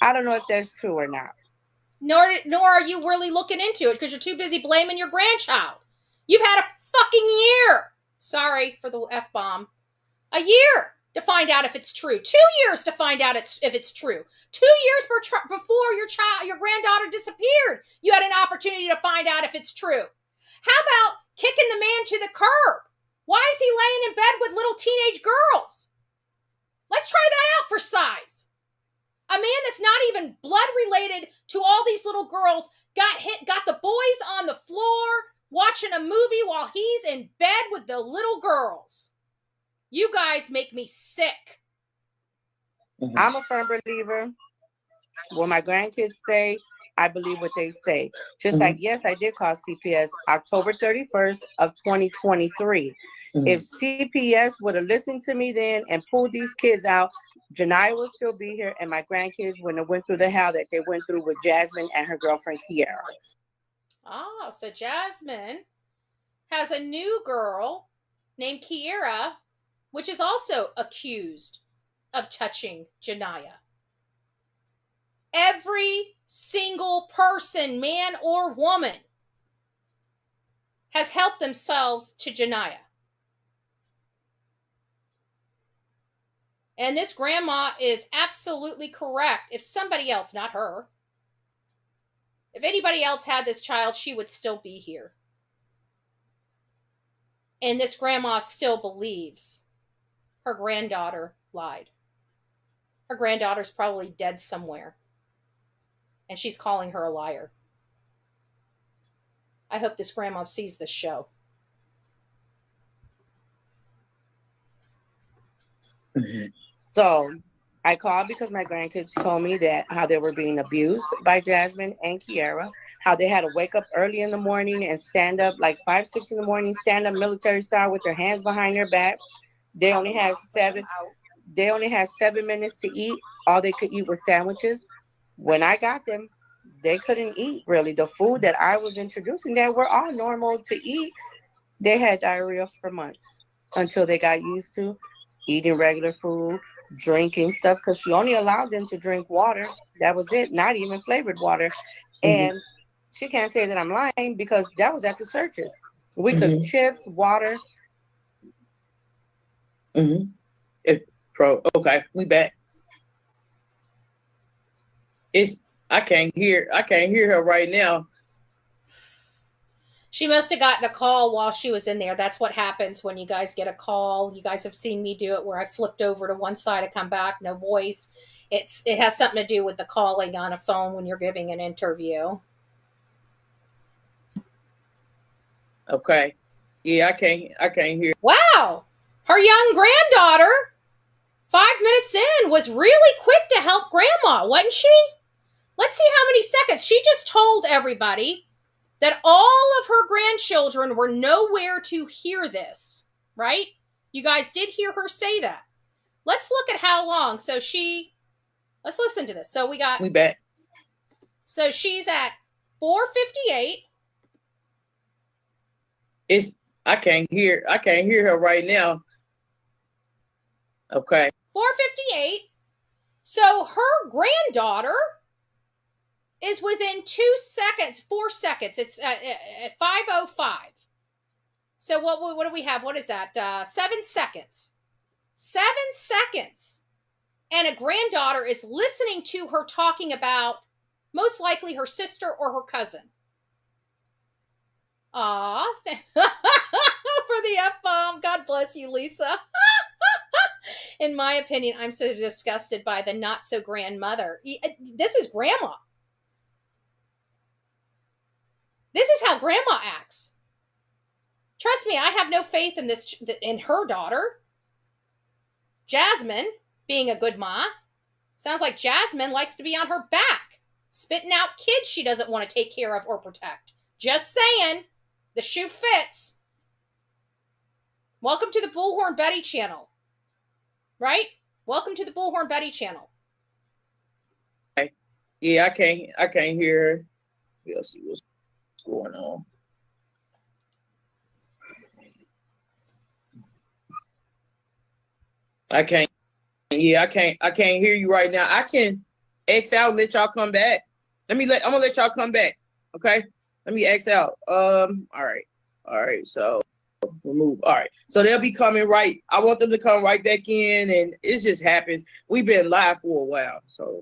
I don't know if that's true or not. Nor are you really looking into it because you're too busy blaming your grandchild. You've had a fucking year. Sorry for the F-bomb. A year to find out if it's true. 2 years to find out if it's true. 2 years before your granddaughter disappeared, you had an opportunity to find out if it's true. How about kicking the man to the curb? Why is he laying in bed with little teenage girls? Let's try that out for size. A man that's not even blood related to all these little girls got the boys on the floor watching a movie while he's in bed with the little girls. You guys make me sick. I'm a firm believer. When my grandkids say, I believe what they say. Just like, yes, I did call CPS October 31st of 2023. If CPS would have listened to me then and pulled these kids out, Janiah would still be here, and my grandkids wouldn't have went through the hell that they went through with Jasmine and her girlfriend Kiara. Oh, so Jasmine has a new girl named Kiara, which is also accused of touching Janiah. Every single person, man or woman, has helped themselves to Janiah. And this grandma is absolutely correct. If somebody else, not her, if anybody else had this child, she would still be here. And this grandma still believes her granddaughter lied. Her granddaughter's probably dead somewhere. And she's calling her a liar. I hope this grandma sees this show. So I called because my grandkids told me that how they were being abused by Jasmine and Kiara, how they had to wake up early in the morning and stand up like 5, 6 in the morning, stand up military style with their hands behind their back. They only had 7 minutes to eat. All they could eat was sandwiches. When I got them, they couldn't eat really. The food that I was introducing that were all normal to eat. They had diarrhea for months until they got used to eating regular food, drinking stuff, because she only allowed them to drink water. That was it, not even flavored water. And she can't say that I'm lying because that was at the searches. We took chips, water. Okay, we back. I can't hear her right now. She must have gotten a call while she was in there. That's what happens when you guys get a call. You guys have seen me do it where I flipped over to one side and come back, no voice. It has something to do with the calling on a phone when you're giving an interview. Okay. Yeah, I can't hear. Wow. Her young granddaughter, 5 minutes in, was really quick to help grandma, wasn't she? Let's see how many seconds. She just told everybody that all of her grandchildren were nowhere to hear this, right? You guys did hear her say that. Let's look at how long. Let's listen to this. So we back. So she's at 4:58. I can't hear her right now. Okay. 4:58. So her granddaughter is within 2 seconds, 4 seconds. It's at 5:05. So what do we have? What is that? 7 seconds. 7 seconds. And a granddaughter is listening to her talking about most likely her sister or her cousin. Aw. For the F-bomb. God bless you, Lisa. In my opinion, I'm so disgusted by the not-so-grandmother. This is grandma. This is how grandma acts. Trust me, I have no faith in her daughter. Jasmine, being a good ma, sounds like Jasmine likes to be on her back, spitting out kids she doesn't want to take care of or protect. Just saying, the shoe fits. Welcome to the Bullhorn Betty channel. Right? Welcome to the Bullhorn Betty channel. Yeah, I can't hear her. Let's see what's going on. I can't hear you right now. I can X out and let y'all come back. I'm gonna let y'all come back. Okay? Let me X out. All right. So remove. All right. So they'll be coming right. I want them to come right back in, and it just happens. We've been live for a while. So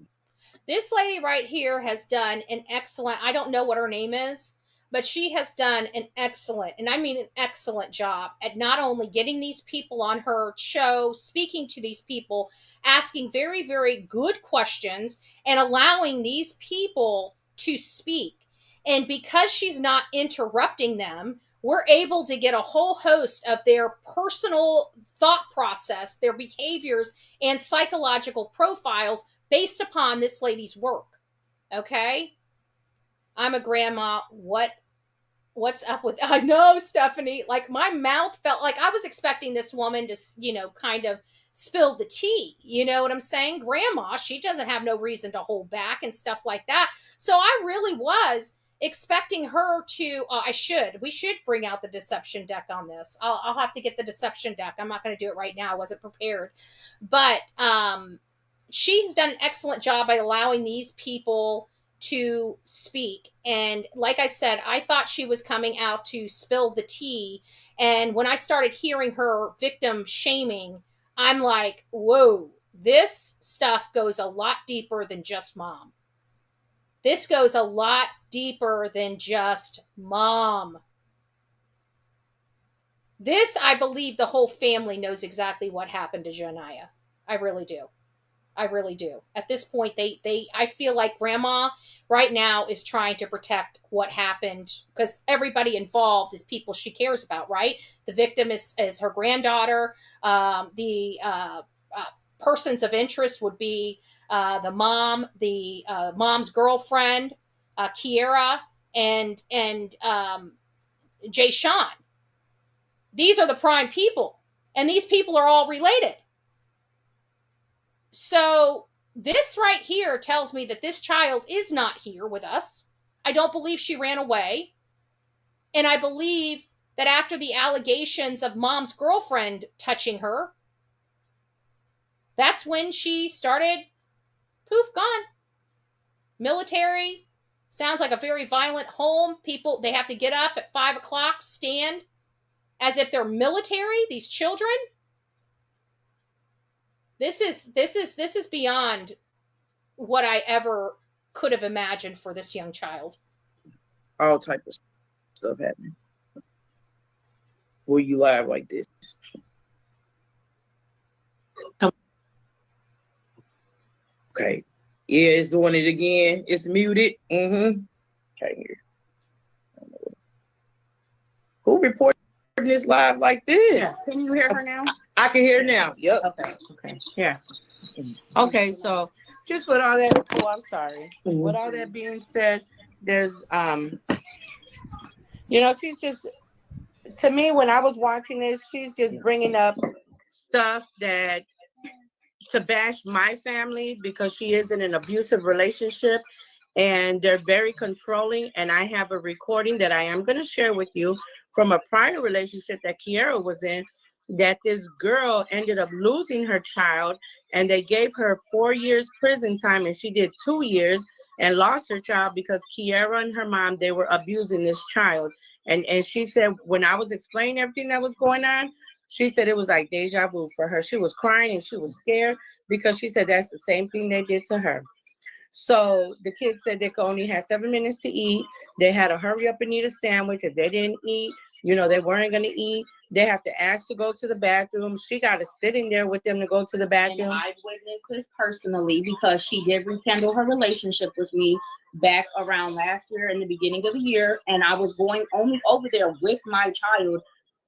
this lady right here has done an excellent, I don't know what her name is, but she has done an excellent, and I mean an excellent job at not only getting these people on her show, speaking to these people, asking very, very good questions, and allowing these people to speak. And because she's not interrupting them, we're able to get a whole host of their personal thought process, their behaviors, and psychological profiles based upon this lady's work. Okay? I'm a grandma. What's up with, I know, Stephanie, like my mouth felt like I was expecting this woman to, kind of spill the tea. You know what I'm saying? Grandma, she doesn't have no reason to hold back and stuff like that. So I really was expecting her to, we should bring out the deception deck on this. I'll have to get the deception deck. I'm not going to do it right now. I wasn't prepared. But she's done an excellent job by allowing these people to speak. And like I said, I thought she was coming out to spill the tea. And when I started hearing her victim shaming, I'm like, whoa, this stuff goes a lot deeper than just mom. This goes a lot deeper than just mom. This, I believe the whole family knows exactly what happened to Janiah. I really do. I really do. At this point, I feel like grandma right now is trying to protect what happened, because everybody involved is people she cares about, right? The victim is her granddaughter. The persons of interest would be the mom, the mom's girlfriend, Kiera, and Jay Sean. These are the prime people, and these people are all related. So this right here tells me that this child is not here with us. I don't believe she ran away. And I believe that after the allegations of mom's girlfriend touching her, that's when she started, poof, gone. Military, sounds like a very violent home. People, they have to get up at 5 o'clock, stand as if they're military, these children. This is beyond what I ever could have imagined for this young child. All type of stuff happening. Will you live like this? Okay. Yeah, it's doing it again. It's muted. Can't hear. Who reported this live like this? Yeah. Can you hear her now? I can hear now. Yep. Okay. Yeah. Okay, so just with all that, I'm sorry. With all that being said, there's she's just, to me, when I was watching this, she's just bringing up stuff that to bash my family, because she is in an abusive relationship and they're very controlling. And I have a recording that I am going to share with you from a prior relationship that Kiera was in, that this girl ended up losing her child, and they gave her 4 years prison time, and she did 2 years and lost her child because Kiera and her mom, they were abusing this child. And she said when I was explaining everything that was going on, she said it was like deja vu for her. She was crying and she was scared because she said that's the same thing they did to her. So the kids said they could only have 7 minutes to eat. They had to hurry up and eat a sandwich. If they didn't eat, you know, they weren't going to eat. They have to ask to go to the bathroom. She got to sit in there with them to go to the And bathroom. I've witnessed this personally because she did rekindle her relationship with me back around last year in the beginning of the year. And I was going only over there with my child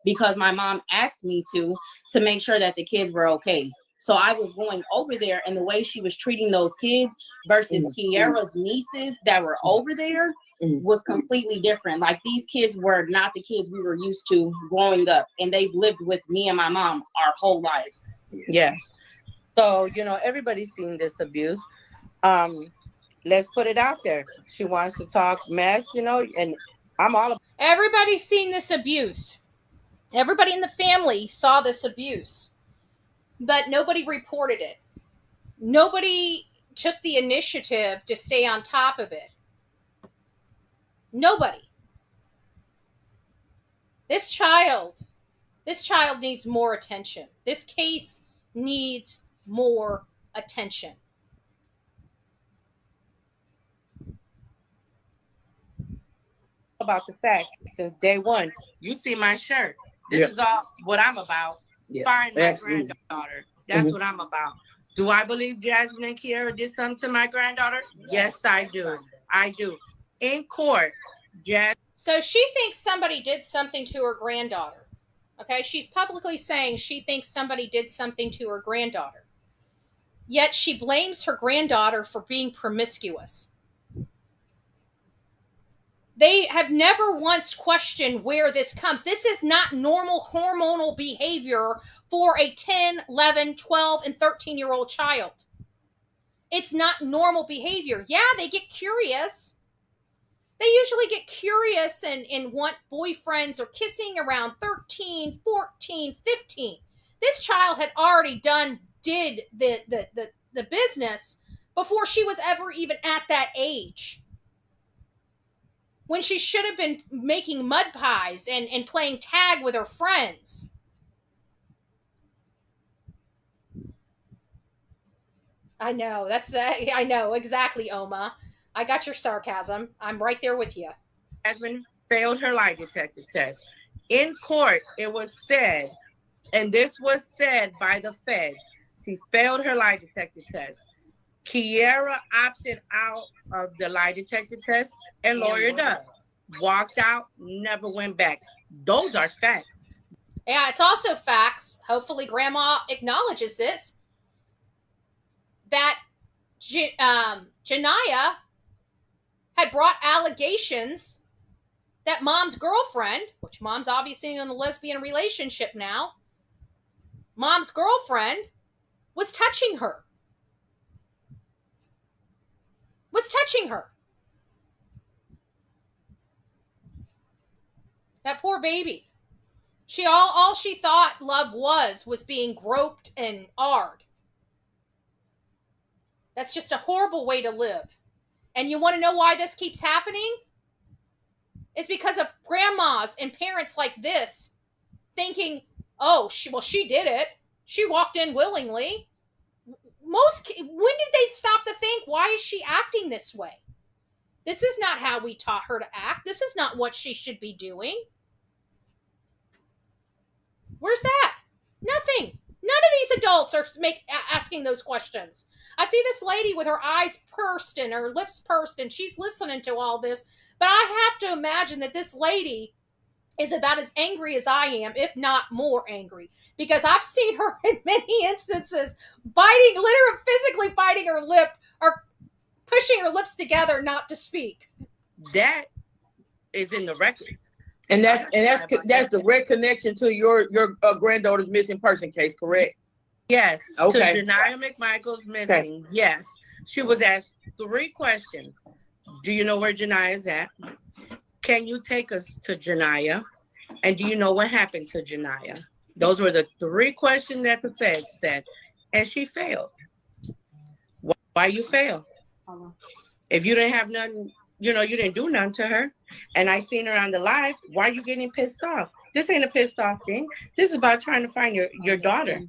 because my mom asked me to make sure that the kids were okay. So I was going over there, and the way she was treating those kids versus Kiara's nieces that were over there was completely different. Like, these kids were not the kids we were used to growing up, and they've lived with me and my mom our whole lives. Yes. So, you know, everybody's seen this abuse. Let's put it out there. She wants to talk mess, you know, and I'm all about. Everybody's seen this abuse. Everybody in the family saw this abuse, but nobody reported it. Nobody took the initiative to stay on top of it. Nobody. This child needs more attention. This case needs more attention. About the facts since day one. You see my shirt. This is all what I'm about. Find my granddaughter. That's what I'm about. Do I believe Jasmine and Kiara did something to my granddaughter? Yes, I do. I do. In court, So she thinks somebody did something to her granddaughter. Okay, she's publicly saying she thinks somebody did something to her granddaughter. Yet she blames her granddaughter for being promiscuous. They have never once questioned where this comes. This is not normal hormonal behavior for a 10, 11, 12, and 13-year-old child. It's not normal behavior. Yeah, they get curious. They usually get curious and want boyfriends or kissing around 13, 14, 15. This child had already did the business before she was ever even at that age. When she should have been making mud pies and playing tag with her friends. I know, I know, exactly, Oma. I got your sarcasm. I'm right there with you. Jasmine failed her lie detector test. In court, it was said, and this was said by the feds, she failed her lie detector test. Kiara opted out of the lie detector test and lawyered up. Walked out, never went back. Those are facts. Yeah, it's also facts. Hopefully Grandma acknowledges this. That Ja'Niyah had brought allegations that Mom's girlfriend, which Mom's obviously in a lesbian relationship now, Mom's girlfriend was touching her. That poor baby. All she thought love was being groped and arred. That's just a horrible way to live. And you want to know why this keeps happening? It's because of grandmas and parents like this thinking, oh, she did it. She walked in willingly. When did they stop to think, why is she acting this way? This is not how we taught her to act. This is not what she should be doing. Where's that? Nothing. None of these adults are asking those questions. I see this lady with her eyes pursed and her lips pursed, and she's listening to all this. But I have to imagine that this lady is about as angry as I am, if not more angry. Because I've seen her in many instances literally physically biting her lip or pushing her lips together not to speak. That is in the records. And that's direct connection to your granddaughter's missing person case, correct? Yes. Okay. To Janiah McMichael's missing. Okay. Yes. She was asked 3 questions. Do you know where Janiah is at? Can you take us to Janiah? And do you know what happened to Janiah? Those were the 3 questions that the feds said. And she failed. Why you fail? If you didn't have nothing you didn't do nothing to her. And I seen her on the live. Why are you getting pissed off? This ain't a pissed off thing. This is about trying to find your daughter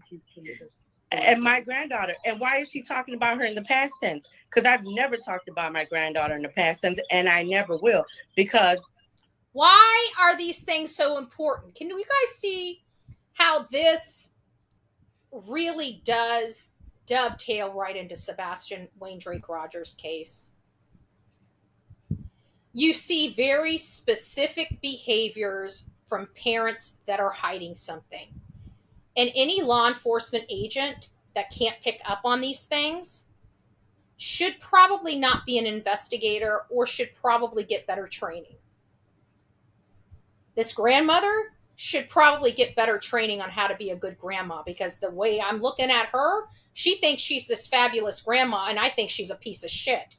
and my granddaughter. And why is she talking about her in the past tense? Because I've never talked about my granddaughter in the past tense, and I never will. Because why are these things so important? Can you guys see how this really does dovetail right into Sebastian Wayne Drake Rogers' case? You see very specific behaviors from parents that are hiding something. And any law enforcement agent that can't pick up on these things should probably not be an investigator or should probably get better training. This grandmother should probably get better training on how to be a good grandma, because the way I'm looking at her, she thinks she's this fabulous grandma, and I think she's a piece of shit.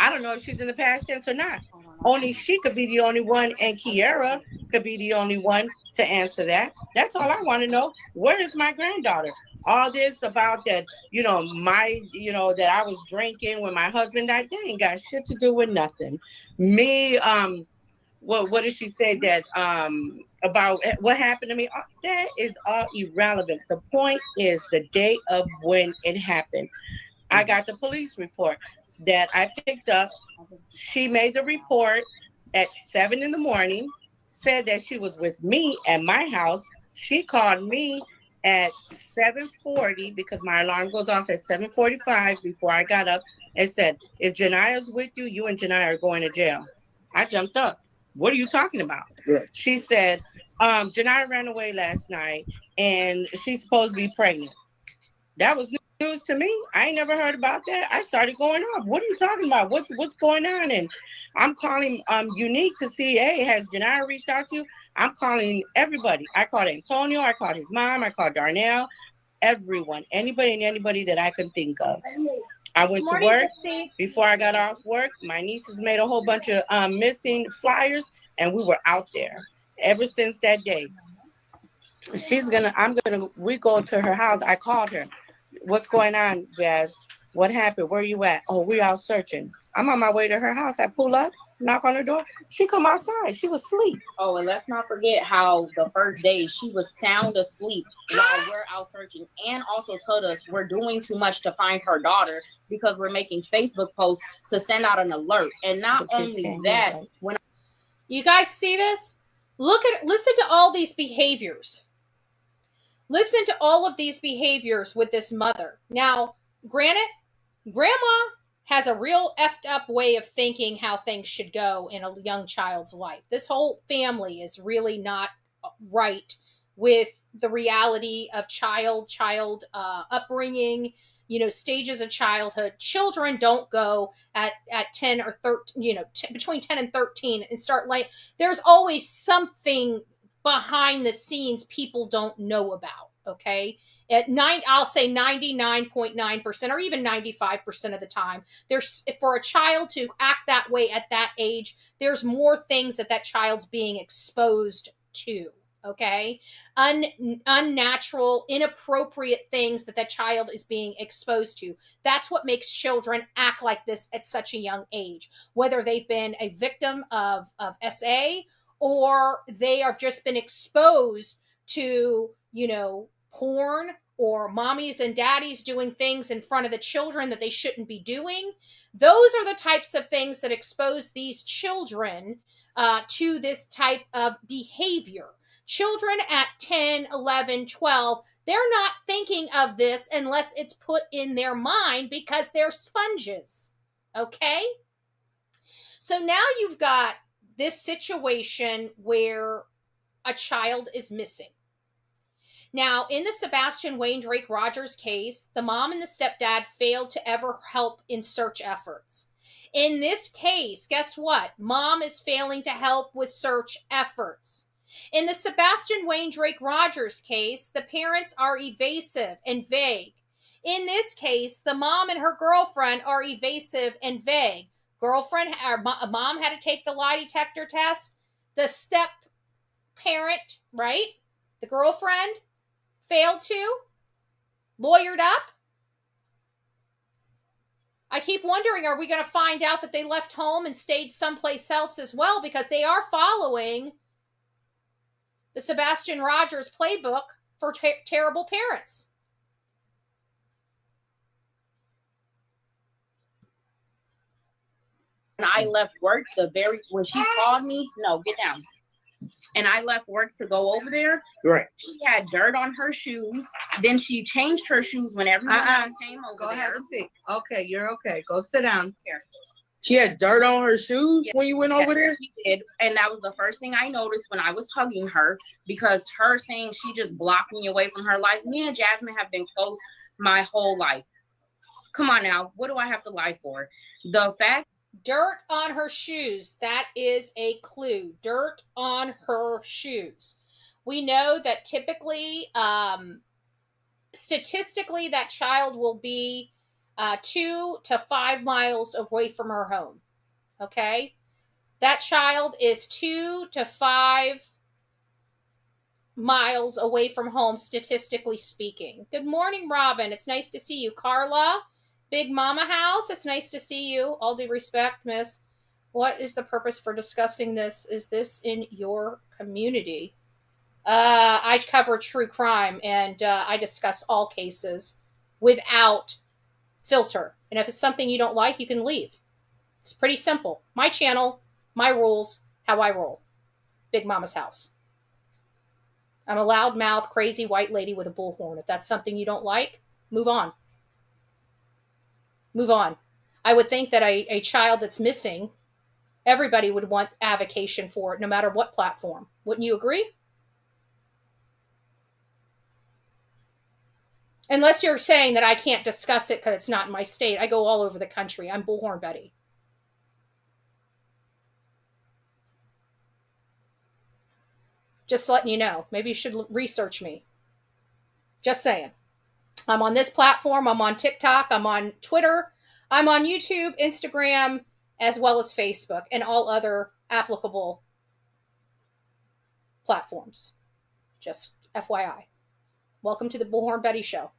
I don't know if she's in the past tense or not. Only she could be the only one, and Kiara could be the only one to answer that. That's all I want to know. Where is my granddaughter? All this about that, that I was drinking with my husband, that ain't got shit to do with nothing. Me, what did she say that about what happened to me? That is all irrelevant. The point is the date of when it happened. I got the police report that I picked up. She made the report at 7 a.m, said that she was with me at my house. She called me at 7:40 because my alarm goes off at 7:45 before I got up, and said, if Janiah's with you, you and Janiah are going to jail. I jumped up. What are you talking about? Yeah. She said, Janiah ran away last night and she's supposed to be pregnant. That was news to me. I ain't never heard about that. I started going off. What are you talking about? What's going on? And I'm calling Unique to see, hey, has Janiah reached out to you? I'm calling everybody. I called Antonio. I called his mom. I called Darnell. Everyone. Anybody that I could think of. I went to work. Before I got off work, my nieces made a whole bunch of missing flyers, and we were out there ever since that day. We go to her house. I called her. What's going on, Jazz? What happened? Where you at? Oh, we're out searching. I'm on my way to her house. I pull up, knock on her door. She come outside. She was asleep. Oh, and let's not forget how the first day she was sound asleep while we're out searching, and also told us we're doing too much to find her daughter because we're making Facebook posts to send out an alert. And not only that, when you guys see this, listen to all these behaviors. Listen to all of these behaviors with this mother. Now, granted, grandma has a real effed up way of thinking how things should go in a young child's life. This whole family is really not right with the reality of child upbringing, stages of childhood. Children don't go at 10 or 13, between 10 and 13 and start there's always something behind the scenes people don't know about. Okay. I'll say 99.9% or even 95% of the time, for a child to act that way at that age, there's more things that child's being exposed to. Okay. Unnatural, inappropriate things that child is being exposed to. That's what makes children act like this at such a young age, whether they've been a victim of SA or they have just been exposed to, porn or mommies and daddies doing things in front of the children that they shouldn't be doing. Those are the types of things that expose these children to this type of behavior. Children at 10, 11, 12, they're not thinking of this unless it's put in their mind because they're sponges. Okay? So now you've got this situation where a child is missing. Now, in the Sebastian Wayne Drake Rogers case, the mom and the stepdad failed to ever help in search efforts. In this case, guess what? Mom is failing to help with search efforts. In the Sebastian Wayne Drake Rogers case, the parents are evasive and vague. In this case, the mom and her girlfriend are evasive and vague. Mom had to take the lie detector test. The step parent, right? The girlfriend failed to, lawyered up. I keep wondering, are we going to find out that they left home and stayed someplace else as well? Because they are following the Sebastian Rogers playbook for terrible parents. And I left work when she called me, no, get down. And I left work to go over there. Right. She had dirt on her shoes. Then she changed her shoes when everyone else came over. Go ahead and sit. Okay, you're okay. Go sit down. Here. She had dirt on her shoes when you went over there? She did. And that was the first thing I noticed when I was hugging her, because her saying she just blocked me away from her life. Me and Jasmine have been close my whole life. Come on now. What do I have to lie for? The fact. Dirt on her shoes. That is a clue. Dirt on her shoes. We know that typically, statistically, that child will be 2 to 5 miles away from her home. Okay? That child is 2 to 5 miles away from home, statistically speaking. Good morning, Robin. It's nice to see you. Carla, Big Mama House, it's nice to see you. All due respect, miss. What is the purpose for discussing this? Is this in your community? I cover true crime, and I discuss all cases without filter. And if it's something you don't like, you can leave. It's pretty simple. My channel, my rules, how I roll. Big Mama's House. I'm a loudmouth, crazy white lady with a bullhorn. If that's something you don't like, move on. Move on. I would think that a child that's missing, everybody would want avocation for it, no matter what platform. Wouldn't you agree? Unless you're saying that I can't discuss it because it's not in my state. I go all over the country. I'm Bullhorn Betty. Just letting you know. Maybe you should research me. Just saying. I'm on this platform. I'm on TikTok. I'm on Twitter. I'm on YouTube, Instagram, as well as Facebook and all other applicable platforms. Just FYI. Welcome to the Bullhorn Betty Show.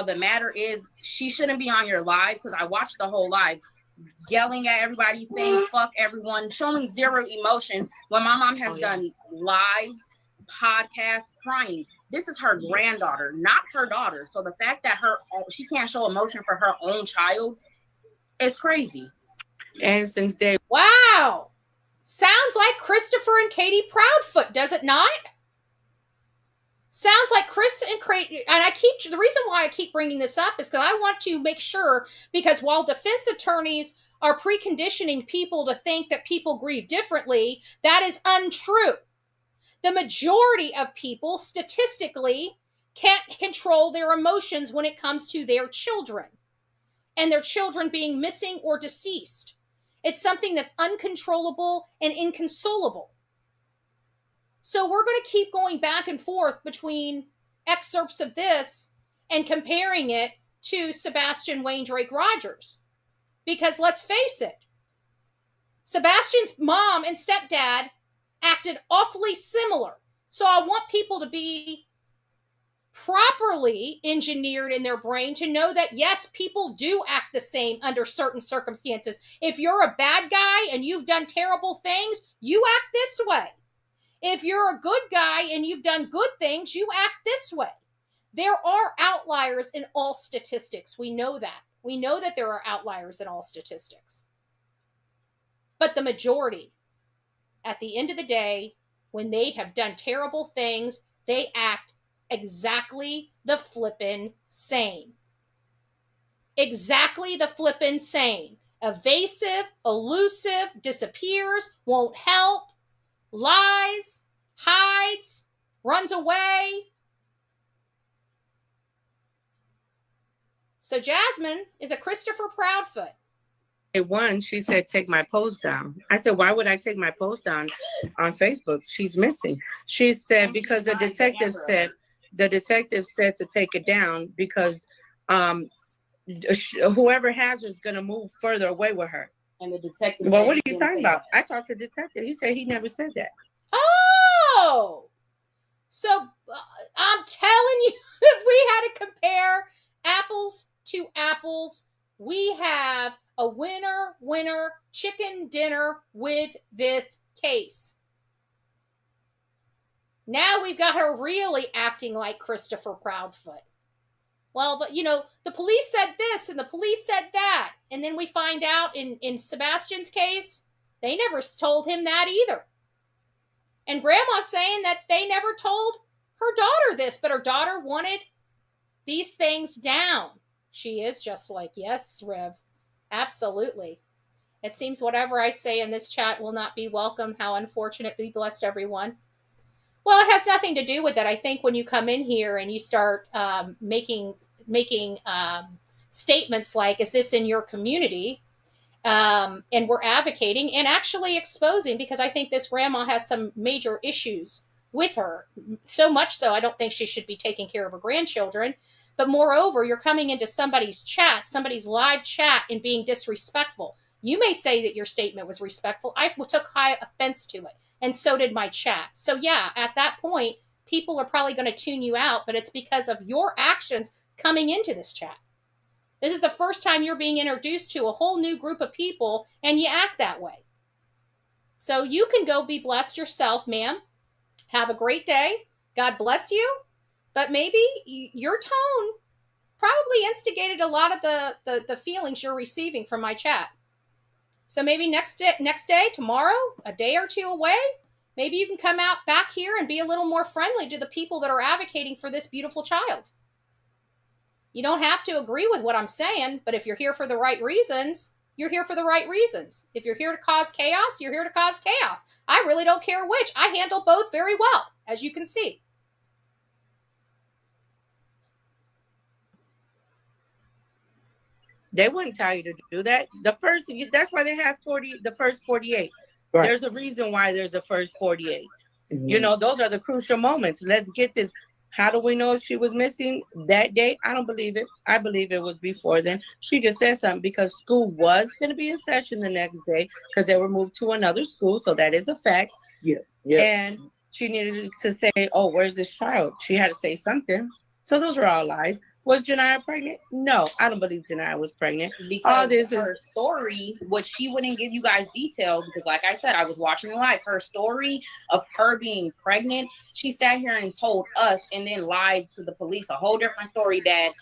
The matter is, she shouldn't be on your live, because I watched the whole live, yelling at everybody, saying fuck everyone, showing zero emotion when my mom has done lives, podcasts, crying. This is her granddaughter, not her daughter. So the fact that she can't show emotion for her own child is crazy. And since day wow, sounds like Christopher and Katie Proudfoot, does it not? Sounds like Chris and Katie, and the reason why I keep bringing this up is because I want to make sure, because while defense attorneys are preconditioning people to think that people grieve differently, that is untrue. The majority of people, statistically, can't control their emotions when it comes to their children, and their children being missing or deceased. It's something that's uncontrollable and inconsolable. So we're going to keep going back and forth between excerpts of this and comparing it to Sebastian Wayne Drake Rogers. Because let's face it, Sebastian's mom and stepdad acted awfully similar. So I want people to be properly engineered in their brain to know that, yes, people do act the same under certain circumstances. If you're a bad guy and you've done terrible things, you act this way. If you're a good guy and you've done good things, you act this way. There are outliers in all statistics. We know that. We know that there are outliers in all statistics. But the majority, at the end of the day, when they have done terrible things, they act exactly the flippin' same. Exactly the flippin' same. Evasive, elusive, disappears, won't help, lies, hides, runs away. So Jasmine is a Christopher Proudfoot. one, she said, take my post down. I said, why would I take my post down on Facebook? She's missing. She said, because the detective said to take it down because whoever has her is going to move further away with her. And the detective. Well, what are you talking about? I talked to the detective. He said he never said that. Oh! So I'm telling you, if we had to compare apples to apples, we have a winner chicken dinner with this case. Now we've got her really acting like Christopher Proudfoot. Well, but the police said this and the police said that. And then we find out in Sebastian's case, they never told him that either. And Grandma's saying that they never told her daughter this, but her daughter wanted these things down. She is just like, yes, Rev, absolutely. It seems whatever I say in this chat will not be welcome. How unfortunate. Be blessed, everyone. Well, it has nothing to do with it. I think when you come in here and you start making statements like, is this in your community? And we're advocating and actually exposing, because I think this grandma has some major issues with her. So much so, I don't think she should be taking care of her grandchildren. But moreover, you're coming into somebody's chat, somebody's live chat, and being disrespectful. You may say that your statement was respectful. I took high offense to it. And so did my chat. So yeah, at that point, people are probably going to tune you out, but it's because of your actions coming into this chat. This is the first time you're being introduced to a whole new group of people, and you act that way. So you can go be blessed yourself, ma'am. Have a great day. God bless you. But maybe your tone probably instigated a lot of the feelings you're receiving from my chat. So maybe next day, tomorrow, a day or two away, maybe you can come out back here and be a little more friendly to the people that are advocating for this beautiful child. You don't have to agree with what I'm saying, but if you're here for the right reasons, you're here for the right reasons. If you're here to cause chaos, you're here to cause chaos. I really don't care which. I handle both very well, as you can see. They wouldn't tell you to do that. That's why they have the first 48. Right. There's a reason why there's a first 48. Mm-hmm. Those are the crucial moments. Let's get this. How do we know she was missing that day? I don't believe it. I believe it was before then. She just said something because school was going to be in session the next day because they were moved to another school. So that is a fact. Yeah. And she needed to say, oh, where's this child? She had to say something. So those were all lies. Was Janiah pregnant? No, I don't believe Janiah was pregnant. Because her story, which she wouldn't give you guys detail, because like I said, I was watching the live. Her story of her being pregnant, she sat here and told us and then lied to the police. A whole different story that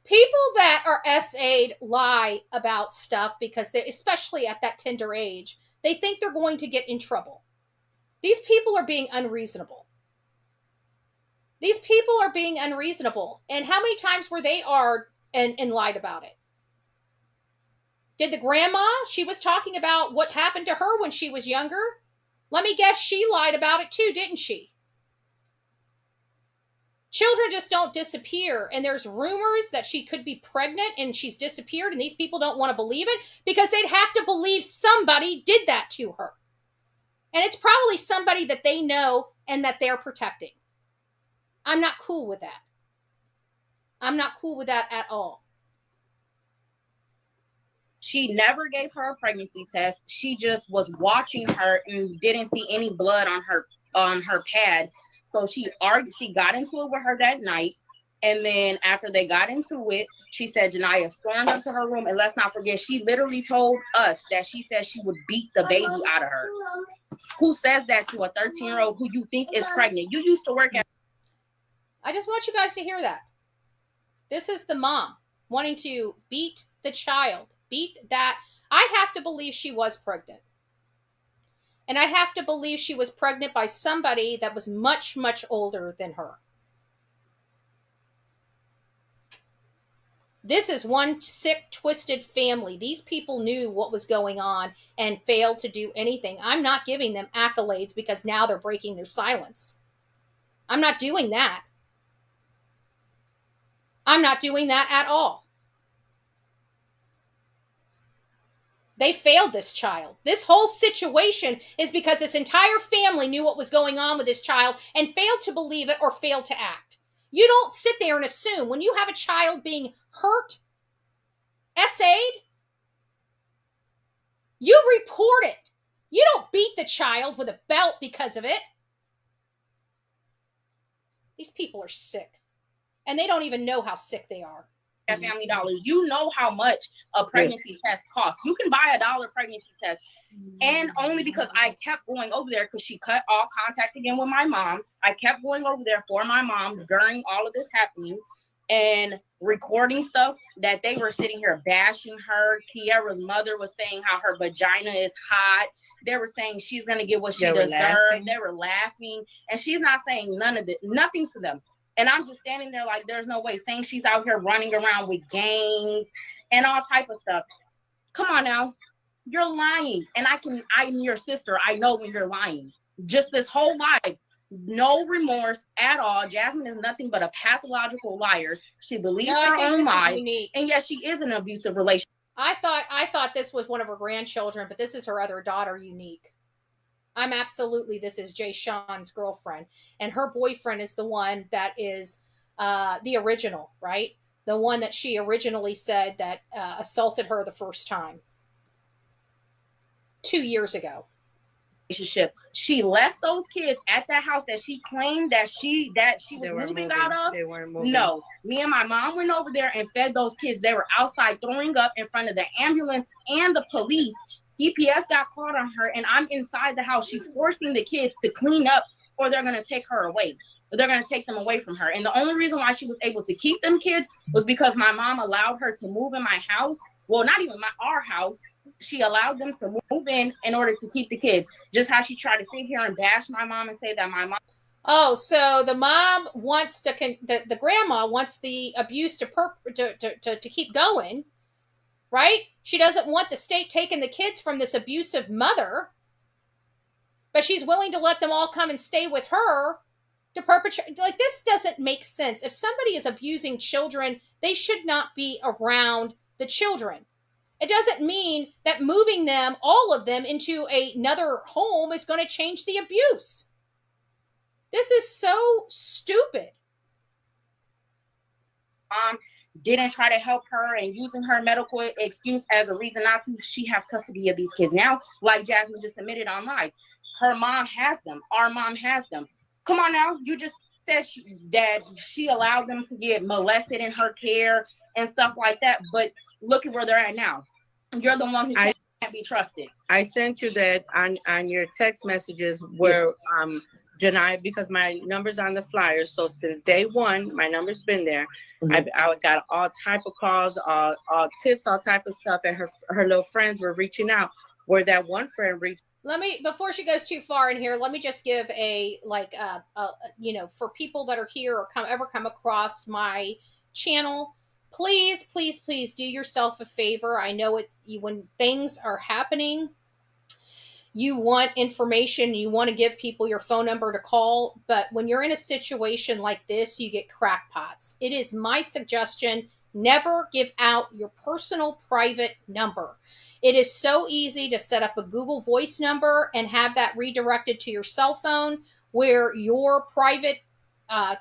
people that are SA'd lie about stuff because they, especially at that tender age, they think they're going to get in trouble. These people are being unreasonable. These people are being unreasonable. And how many times were they and lied about it? Did the grandma, she was talking about what happened to her when she was younger. Let me guess, she lied about it too, didn't she? Children just don't disappear. And there's rumors that she could be pregnant and she's disappeared, and these people don't want to believe it because they'd have to believe somebody did that to her. And it's probably somebody that they know and that they're protecting. I'm not cool with that. I'm not cool with that at all. She never gave her a pregnancy test. She just was watching her and didn't see any blood on her pad. So she got into it with her that night. And then after they got into it, she said Janiah stormed up to her room. And let's not forget, she literally told us that she said she would beat the baby out of her. Who says that to a 13-year-old who you think is pregnant? You used to work at. I just want you guys to hear that. This is the mom wanting to beat the child. Beat that. I have to believe she was pregnant. And I have to believe she was pregnant by somebody that was much, much older than her. This is one sick, twisted family. These people knew what was going on and failed to do anything. I'm not giving them accolades because now they're breaking their silence. I'm not doing that. I'm not doing that at all. They failed this child. This whole situation is because this entire family knew what was going on with this child and failed to believe it or failed to act. You don't sit there and assume when you have a child being hurt, SA'd, you report it. You don't beat the child with a belt because of it. These people are sick. And they don't even know how sick they are. At Family Dollars, you know how much a pregnancy test costs. You can buy $1 pregnancy test. And only because I kept going over there, because she cut all contact again with my mom. I kept going over there for my mom during all of this happening and recording stuff that they were sitting here bashing her. Kiara's mother was saying how her vagina is hot. They were saying she's going to get what she deserved. They were laughing. And she's not saying nothing to them. And I'm just standing there like, there's no way, saying she's out here running around with gangs and all type of stuff. Come on now. You're lying. And I'm your sister. I know when you're lying. Just this whole life. No remorse at all. Jasmine is nothing but a pathological liar. She believes her own lies. And yes, she is in an abusive relationship. I thought this was one of her grandchildren, but this is her other daughter, Unique. This is Jay Sean's girlfriend, and her boyfriend is the one that is the original, right? The one that she originally said that assaulted her the first time 2 years ago. Relationship. She left those kids at that house that she claimed that she was moving out of. They weren't moving. No, me and my mom went over there and fed those kids. They were outside throwing up in front of the ambulance and the police. CPS got called on her, and I'm inside the house. She's forcing the kids to clean up, or they're going to take her away. They're going to take them away from her. And the only reason why she was able to keep them kids was because my mom allowed her to move in my house. Well, not even our house. She allowed them to move in order to keep the kids. Just how she tried to sit here and bash my mom and say that my mom. Oh, so the mom wants the grandma wants the abuse to keep going. Right? She doesn't want the state taking the kids from this abusive mother, but she's willing to let them all come and stay with her to perpetrate. Like, this doesn't make sense. If somebody is abusing children, they should not be around the children. It doesn't mean that moving them, all of them, into another home is going to change the abuse. This is so stupid. Didn't try to help her and using her medical excuse as a reason not to. She has custody of these kids now, like Jasmine just admitted online. Her mom has them. Our mom has them. Come on now. You just said that she allowed them to get molested in her care and stuff like that. But look at where they're at now. You're the one who can't be trusted. I sent you that on your text messages where Janiah, because my number's on the flyer. So since day one, my number's been there. Mm-hmm. I got all type of calls, all tips, all type of stuff. And her little friends were reaching out, where that one friend reached. Before she goes too far in here, let me just give for people that are here or ever come across my channel, please do yourself a favor. I know when things are happening, you want information, you want to give people your phone number to call, but when you're in a situation like this, you get crackpots. It is my suggestion, never give out your personal private number. It is so easy to set up a Google Voice number and have that redirected to your cell phone where your private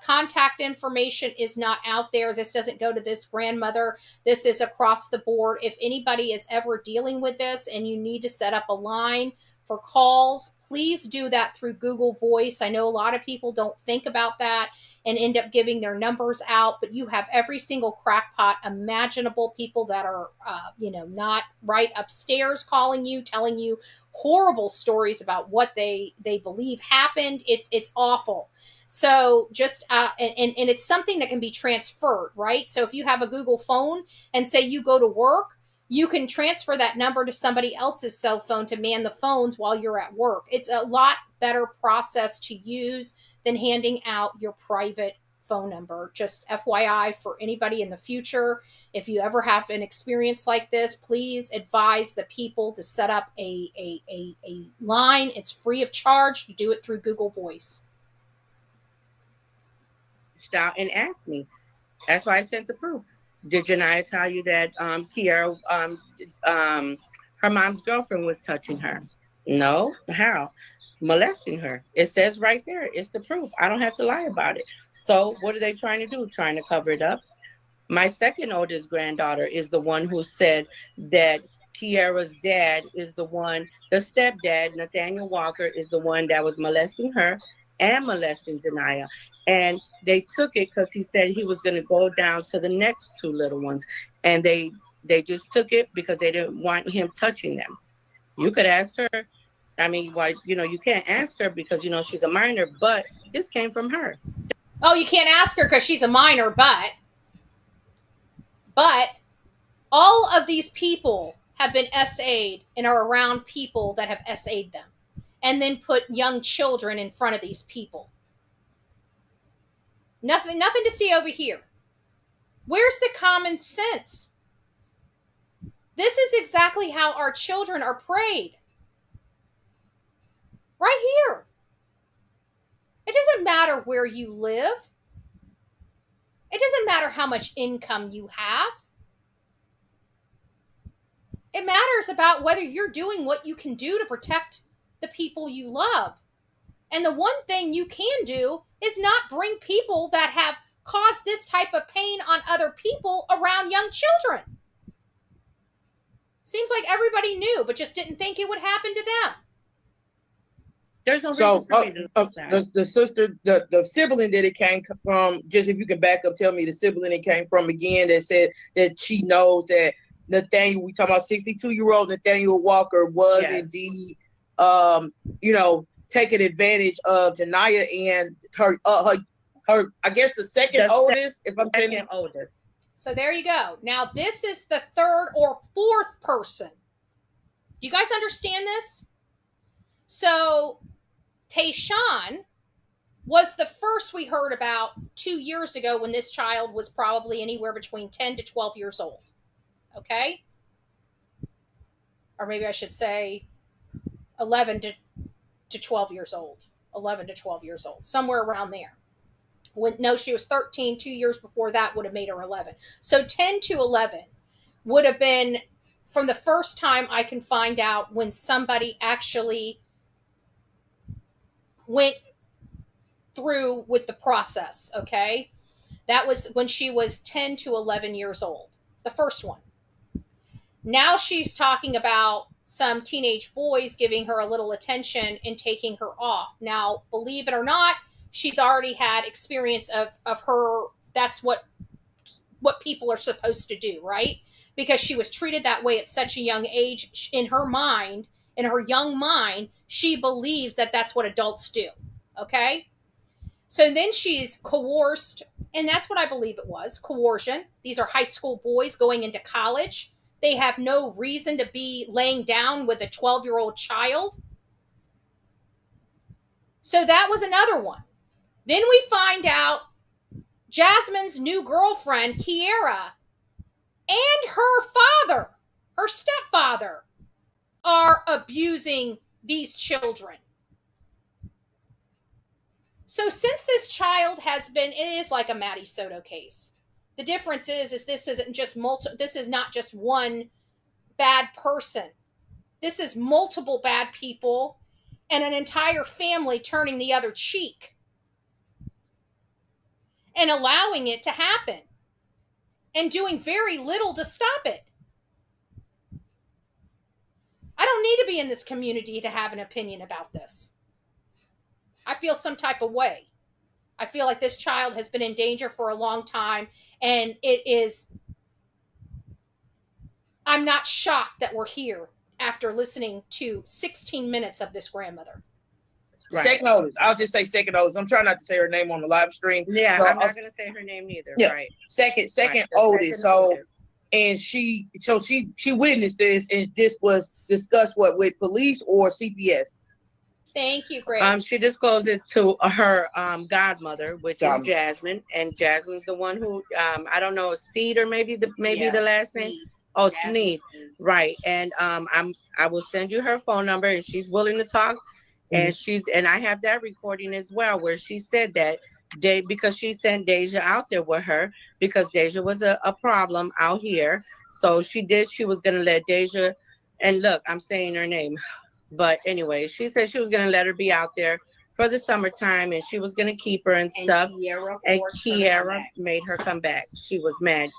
contact information is not out there. This doesn't go to this grandmother. This is across the board. If anybody is ever dealing with this and you need to set up a line for calls, please do that through Google Voice. I know a lot of people don't think about that and end up giving their numbers out, but you have every single crackpot imaginable, people that are, not right upstairs calling you, telling you horrible stories about what they believe happened. It's awful. So just, and it's something that can be transferred, right? So if you have a Google phone and say you go to work, you can transfer that number to somebody else's cell phone to man the phones while you're at work. It's a lot better process to use than handing out your private phone number. Just FYI for anybody in the future, if you ever have an experience like this, please advise the people to set up a line. It's free of charge. You do it through Google Voice. Out and asked me. That's why I sent the proof. Did Janiah tell you that Kiara, her mom's girlfriend was touching her? No. How? Molesting her. It says right there. It's the proof. I don't have to lie about it. So what are they trying to do? Trying to cover it up? My second oldest granddaughter is the one who said that Kiara's dad is the one, the stepdad, Nathaniel Walker, is the one that was molesting her and molesting Ja'Niyah. And they took it because he said he was going to go down to the next 2 little ones. And they just took it because they didn't want him touching them. You could ask her. I mean, why, you can't ask her because, she's a minor, but this came from her. Oh, you can't ask her because she's a minor, but all of these people have been SA'd and are around people that have SA'd them and then put young children in front of these people. Nothing to see over here. Where's the common sense? This is exactly how our children are preyed. Right here. It doesn't matter where you live. It doesn't matter how much income you have. It matters about whether you're doing what you can do to protect the people you love. And the one thing you can do is not bring people that have caused this type of pain on other people around young children. Seems like everybody knew, but just didn't think it would happen to them. There's no reason for me to know that. The sister, the sibling that it came from, just if you can back up, tell me the sibling it came from again that said that she knows that Nathaniel, we talking about 62-year-old Nathaniel Walker was indeed, taking advantage of Ja'Niyah and her, I guess the second oldest, if I'm saying second oldest. So there you go. Now this is the third or fourth person. Do you guys understand this? So Tayshawn was the first we heard about 2 years ago when this child was probably anywhere between 10 to 12 years old. Okay? Or maybe I should say 11 to 12 years old. 11 to 12 years old. Somewhere around there. No, she was 13. 2 years before that would have made her 11. So 10 to 11 would have been from the first time I can find out when somebody actually went through with the process, okay? That was when she was 10 to 11 years old. The first one. Now she's talking about some teenage boys giving her a little attention and taking her off. Now, believe it or not, she's already had experience of her. That's what people are supposed to do, right? Because she was treated that way at such a young age. In her mind, in her young mind, she believes that that's what adults do, okay? So then she's coerced, and that's what I believe it was, coercion. These are high school boys going into college. They have no reason to be laying down with a 12-year-old child. So that was another one. Then we find out Jasmine's new girlfriend, Kiera, and her father, her stepfather, are abusing these children. So since this child has been, it is like a Maddie Soto case. The difference is this isn't just this is not just one bad person. This is multiple bad people and an entire family turning the other cheek and allowing it to happen and doing very little to stop it. I don't need to be in this community to have an opinion about this. I feel some type of way. I feel like this child has been in danger for a long time, and I'm not shocked that we're here after listening to 16 minutes of this grandmother. Right. Second oldest. I'll just say second oldest. I'm trying not to say her name on the live stream. Yeah, so I'm not going to say her name neither. Yeah, right. Second oldest. And she witnessed this, and this was discussed with police or CPS. Thank you, Greg. She disclosed it to her godmother, which is Jasmine, and Jasmine's the one who I don't know, Seed or maybe the last name. Oh, Sneed, right? And I will send you her phone number, and she's willing to talk. And I have that recording as well, where she said that because she sent Deja out there with her because Deja was a problem out here. So she was going to let Deja, and look, I'm saying her name. But anyway, she said she was going to let her be out there for the summertime, and she was going to keep her and stuff. And Kiera made her come back. She was mad.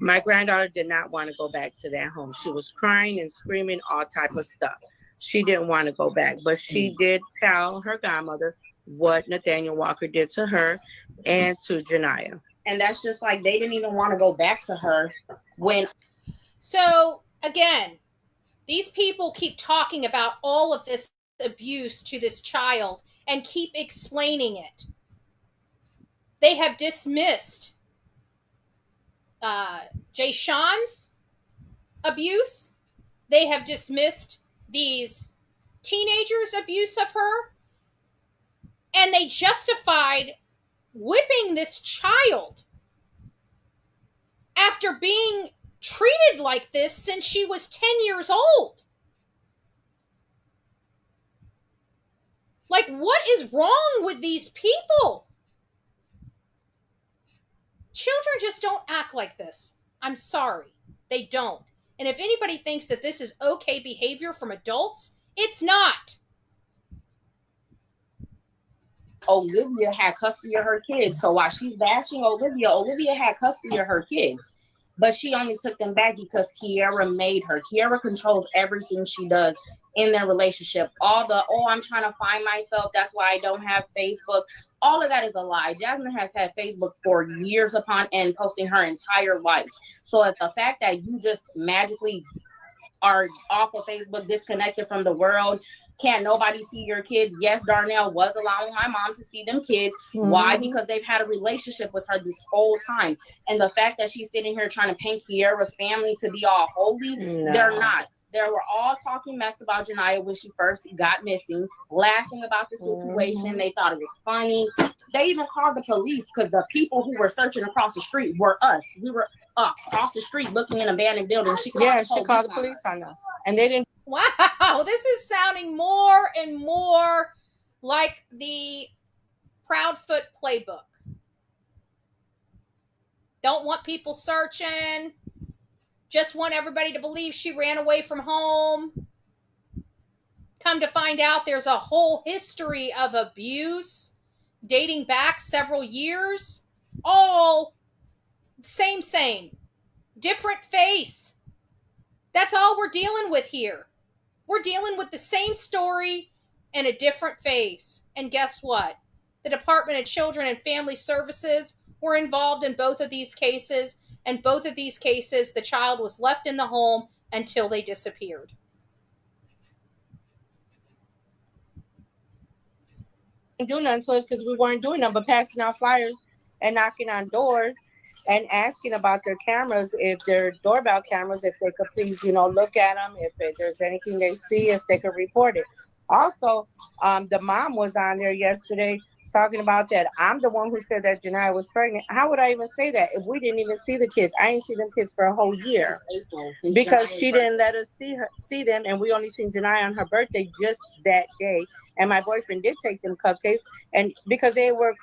My granddaughter did not want to go back to that home. She was crying and screaming all type of stuff. She didn't want to go back, but she did tell her godmother what Nathaniel Walker did to her and to Ja'Niyah. And that's just like, they didn't even want to go back to her when. So again, these people keep talking about all of this abuse to this child and keep explaining it. They have dismissed Jay Sean's abuse. They have dismissed these teenagers' abuse of her. And they justified whipping this child after being treated like this since she was 10 years old. Like, what is wrong with these people? Children just don't act like this. I'm sorry. They don't. And if anybody thinks that this is okay behavior from adults, it's not. Olivia had custody of her kids. So while she's bashing Olivia, Olivia had custody of her kids. But she only took them back because Kiara made her. Kiara controls everything she does in their relationship. All the, I'm trying to find myself, that's why I don't have Facebook. All of that is a lie. Jasmine has had Facebook for years upon end, posting her entire life. So at the fact that you just magically are off of Facebook, disconnected from the world, can't nobody see your kids? Yes, Darnell was allowing my mom to see them kids. Mm-hmm. Why? Because they've had a relationship with her this whole time. And the fact that she's sitting here trying to paint Kiara's family to be all holy, they're not. They were all talking mess about Ja'Niyah when she first got missing, laughing about the situation. Mm-hmm. They thought it was funny. They even called the police because the people who were searching across the street were us. We were across the street looking in abandoned buildings. She called the police on us. And they didn't. Wow, this is sounding more and more like the Proudfoot playbook. Don't want people searching. Just want everybody to believe she ran away from home. Come to find out there's a whole history of abuse dating back several years. All same. Different face. That's all we're dealing with here. We're dealing with the same story and a different face. And guess what? The Department of Children and Family Services were involved in both of these cases. And both of these cases, the child was left in the home until they disappeared. Do nothing to us because we weren't doing nothing but passing out flyers and knocking on doors and asking about their cameras, if their doorbell cameras, if they could please, look at them, if there's anything they see, if they could report it. Also, the mom was on there yesterday talking about that. I'm the one who said that Janiah was pregnant. How would I even say that if we didn't even see the kids? I didn't see them kids for a whole year because she didn't let us see them, and we only seen Janiah on her birthday just that day. And my boyfriend did take them cupcakes, and because they were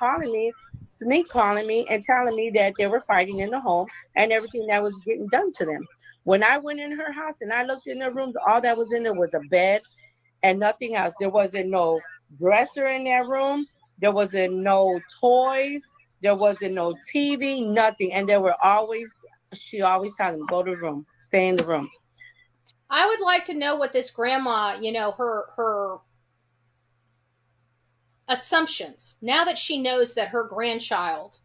sneak calling me and telling me that they were fighting in the home and everything that was getting done to them. When I went in her house and I looked in their rooms, all that was in there was a bed and nothing else. There wasn't no dresser in that room. There wasn't no toys. There wasn't no TV, nothing. And she always told them, go to the room, stay in the room. I would like to know what this grandma, her assumptions, now that she knows that her grandchild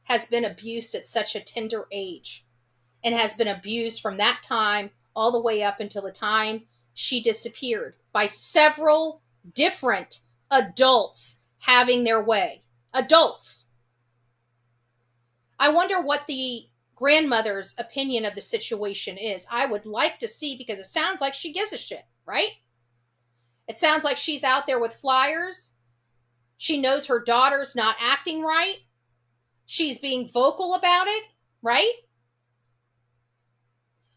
has been abused at such a tender age and has been abused from that time all the way up until the time she disappeared by several different adults having their way. Adults. I wonder what the grandmother's opinion of the situation is. I would like to see, because it sounds like she gives a shit, right? It sounds like she's out there with flyers. She knows her daughter's not acting right. She's being vocal about it, right?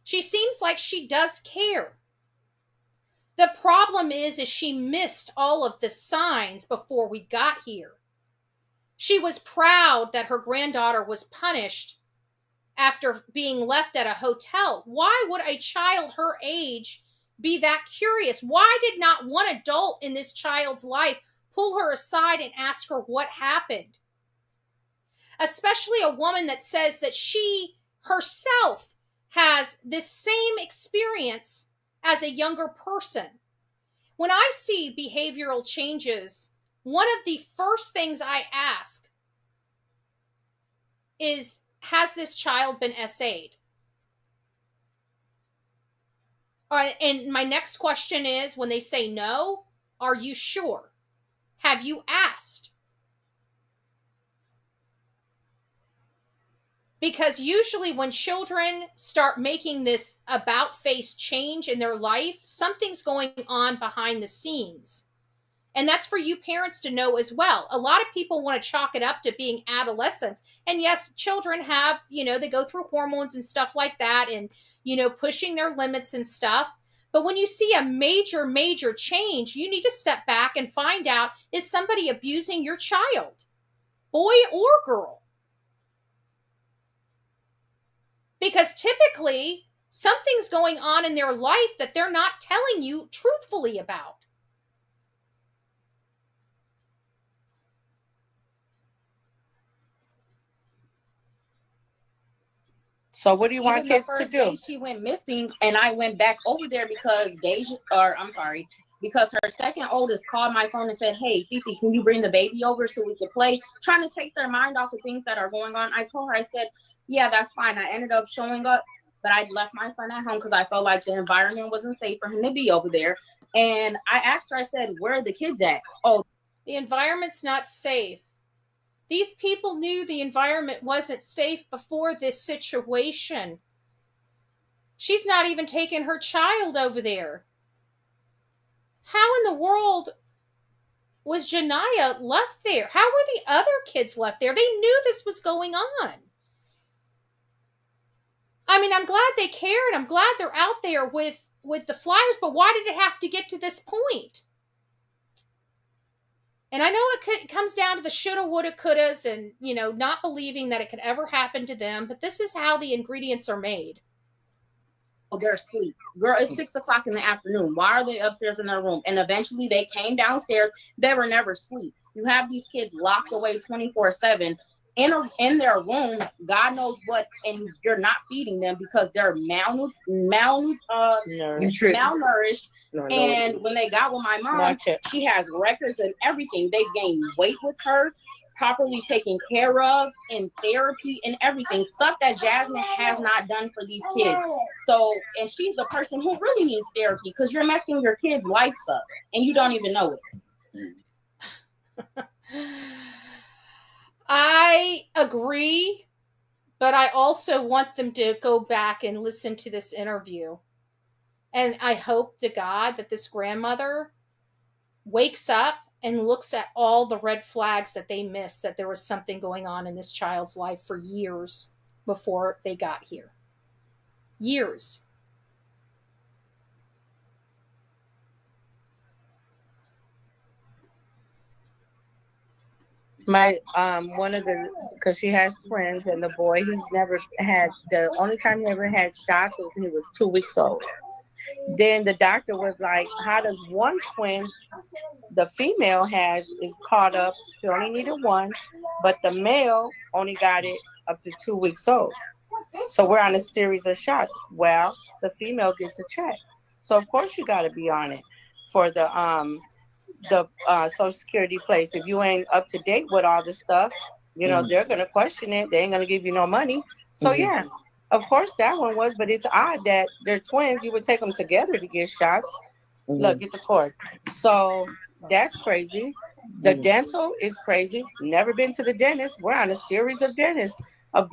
She seems like she does care. The problem is she missed all of the signs before we got here. She was proud that her granddaughter was punished after being left at a hotel. Why would a child her age be that curious? Why did not one adult in this child's life pull her aside and ask her what happened? Especially a woman that says that she herself has this same experience as a younger person. When I see behavioral changes one of the first things I ask is, has this child been SA'd? All right, and my next question is, when they say no, are you sure? Have you asked? Because usually when children start making this about face change in their life, something's going on behind the scenes. And that's for you parents to know as well. A lot of people want to chalk it up to being adolescents. And yes, children have, they go through hormones and stuff like that and, pushing their limits and stuff. But when you see a major, major change, you need to step back and find out, is somebody abusing your child, boy or girl? Because typically, something's going on in their life that they're not telling you truthfully about. So what do you want Even the kids to first do? day she went missing, and I went back over there because because her second oldest called my phone and said, "Hey, Titi, can you bring the baby over so we can play?" Trying to take their mind off of things that are going on. I told her, I said, "Yeah, that's fine." I ended up showing up, but I left my son at home because I felt like the environment wasn't safe for him to be over there. And I asked her, I said, "Where are the kids at?" "Oh, the environment's not safe." These people knew the environment wasn't safe before this situation. She's not even taking her child over there. How in the world was Janiah left there? How were the other kids left there? They knew this was going on. I mean, I'm glad they cared. I'm glad they're out there with the flyers, but why did it have to get to this point? And I know it comes down to the shoulda, woulda, couldas and, not believing that it could ever happen to them. But this is how the ingredients are made. they're asleep. Girl, it's 6 o'clock in the afternoon. Why are they upstairs in their room?" And eventually they came downstairs. They were never asleep. You have these kids locked away 24/7 in their rooms, God knows what, and you're not feeding them because they're malnourished. And when they got with my mom, she has records and everything. They've gained weight with her, properly taken care of, in therapy and everything. Stuff that Jasmine has not done for these kids. So, and she's the person who really needs therapy because you're messing your kids' lives up and you don't even know it. I agree, but I also want them to go back and listen to this interview. And I hope to God that this grandmother wakes up and looks at all the red flags that they missed, that there was something going on in this child's life for years before they got here. Years. My one of the, because she has twins, and the boy, he's never had, the only time he ever had shots was when he was 2 weeks old. Then the doctor was like, how does one twin, the female is caught up, she only needed one, but the male only got it up to 2 weeks old. So we're on a series of shots. Well, the female gets a check, so of course you got to be on it for the Social Security place. If you ain't up to date with all this stuff, they're gonna question it. They ain't gonna give you no money. So yeah, of course that one was, but it's odd that they're twins. You would take them together to get shots. Look, get the cord. So that's crazy. The dental is crazy. Never been to the dentist. We're on a series of dentists. How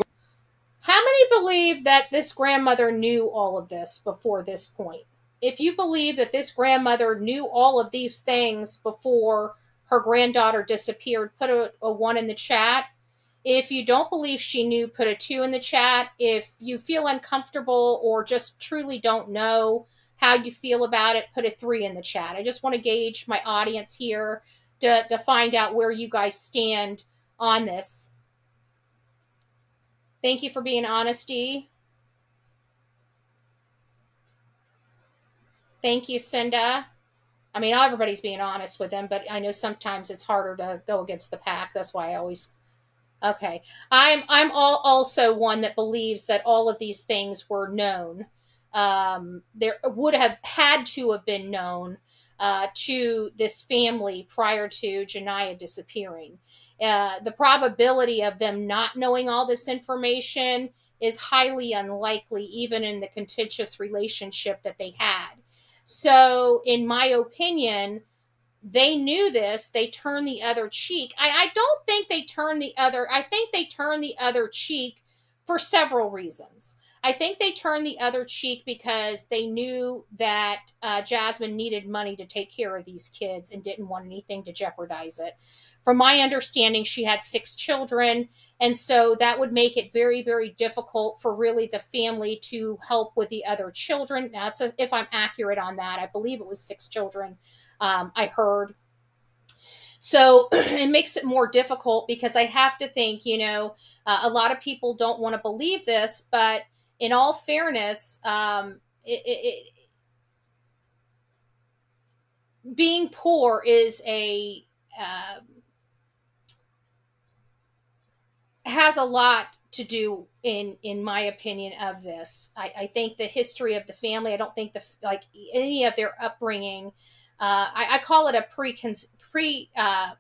many believe that this grandmother knew all of this before this point? If you believe that this grandmother knew all of these things before her granddaughter disappeared, put a 1 in the chat. If you don't believe she knew, put a 2 in the chat. If you feel uncomfortable or just truly don't know how you feel about it, put a 3 in the chat. I just want to gauge my audience here to find out where you guys stand on this. Thank you for being honest, Dee. Thank you, Cinda. I mean, everybody's being honest with them, but I know sometimes it's harder to go against the pack. That's why I always... Okay. I'm also one that believes that all of these things were known. There would have had to have been known. to this family prior to Janiah disappearing. The probability of them not knowing all this information is highly unlikely, even in the contentious relationship that they had. So, in my opinion, they knew this. They turned the other cheek. I don't think they turned the other. I think they turned the other cheek for several reasons. I think they turned the other cheek because they knew that Jasmine needed money to take care of these kids and didn't want anything to jeopardize it. From my understanding, she had 6 children, and so that would make it very, very difficult for really the family to help with the other children. Now, if I'm accurate on that, I believe it was 6 children. I heard. So it makes it more difficult because I have to think, a lot of people don't want to believe this, but in all fairness, being poor is has a lot to do, in my opinion, of this. I think the history of the family, I don't think any of their upbringing, I call it a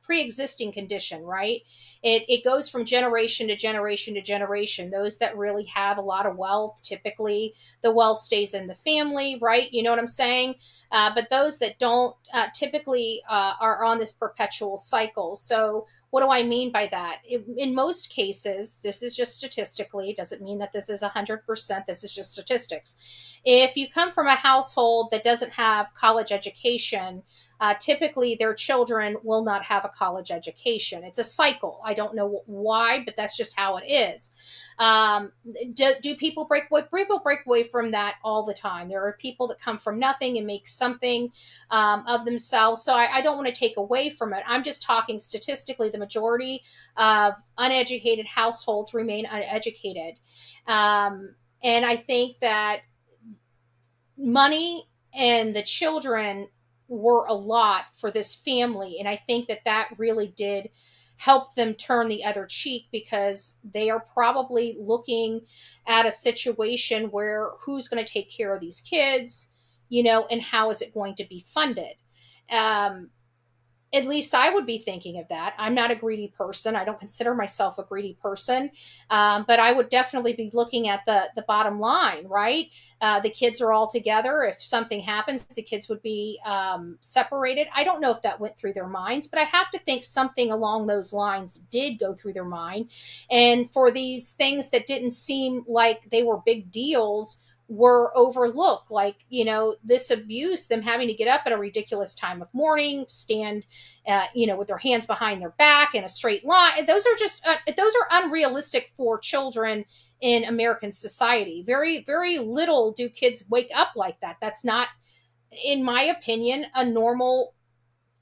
pre-existing condition, right? It goes from generation to generation to generation. Those that really have a lot of wealth, typically the wealth stays in the family, right? You know what I'm saying? But those that don't typically are on this perpetual cycle. So what do I mean by that? In most cases, this is just statistically, doesn't mean that this is 100%, this is just statistics. If you come from a household that doesn't have college education, typically their children will not have a college education. It's a cycle. I don't know why, but that's just how it is. Do people break away? People break away from that all the time. There are people that come from nothing and make something of themselves. So I don't want to take away from it. I'm just talking statistically, the majority of uneducated households remain uneducated. And I think that money and the children were a lot for this family. And I think that really did help them turn the other cheek, because they are probably looking at a situation where who's going to take care of these kids, and how is it going to be funded? At least I would be thinking of that. I'm not a greedy person. I don't consider myself a greedy person. But I would definitely be looking at the bottom line, right? The kids are all together. If something happens, the kids would be separated. I don't know if that went through their minds, but I have to think something along those lines did go through their mind. And for these things that didn't seem like they were big deals were overlooked, like, this abuse, them having to get up at a ridiculous time of morning, stand, with their hands behind their back in a straight line. Those are unrealistic for children in American society. Very, very little do kids wake up like that. That's not, in my opinion, a normal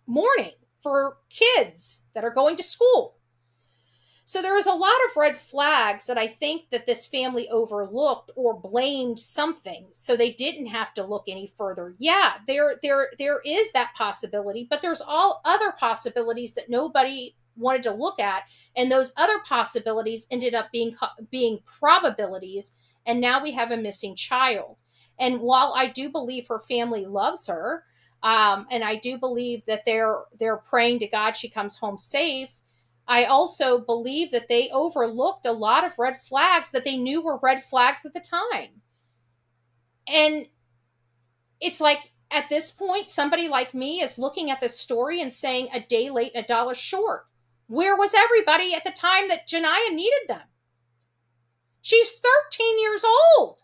morning for kids that are going to school. So there was a lot of red flags that I think that this family overlooked or blamed something, so they didn't have to look any further. Yeah, there is that possibility, but there's all other possibilities that nobody wanted to look at, and those other possibilities ended up being probabilities, and now we have a missing child. And while I do believe her family loves her, and I do believe that they're praying to God she comes home safe, I also believe that they overlooked a lot of red flags that they knew were red flags at the time. And it's like, at this point, somebody like me is looking at this story and saying, a day late, a dollar short. Where was everybody at the time that Janiah needed them? She's 13 years old.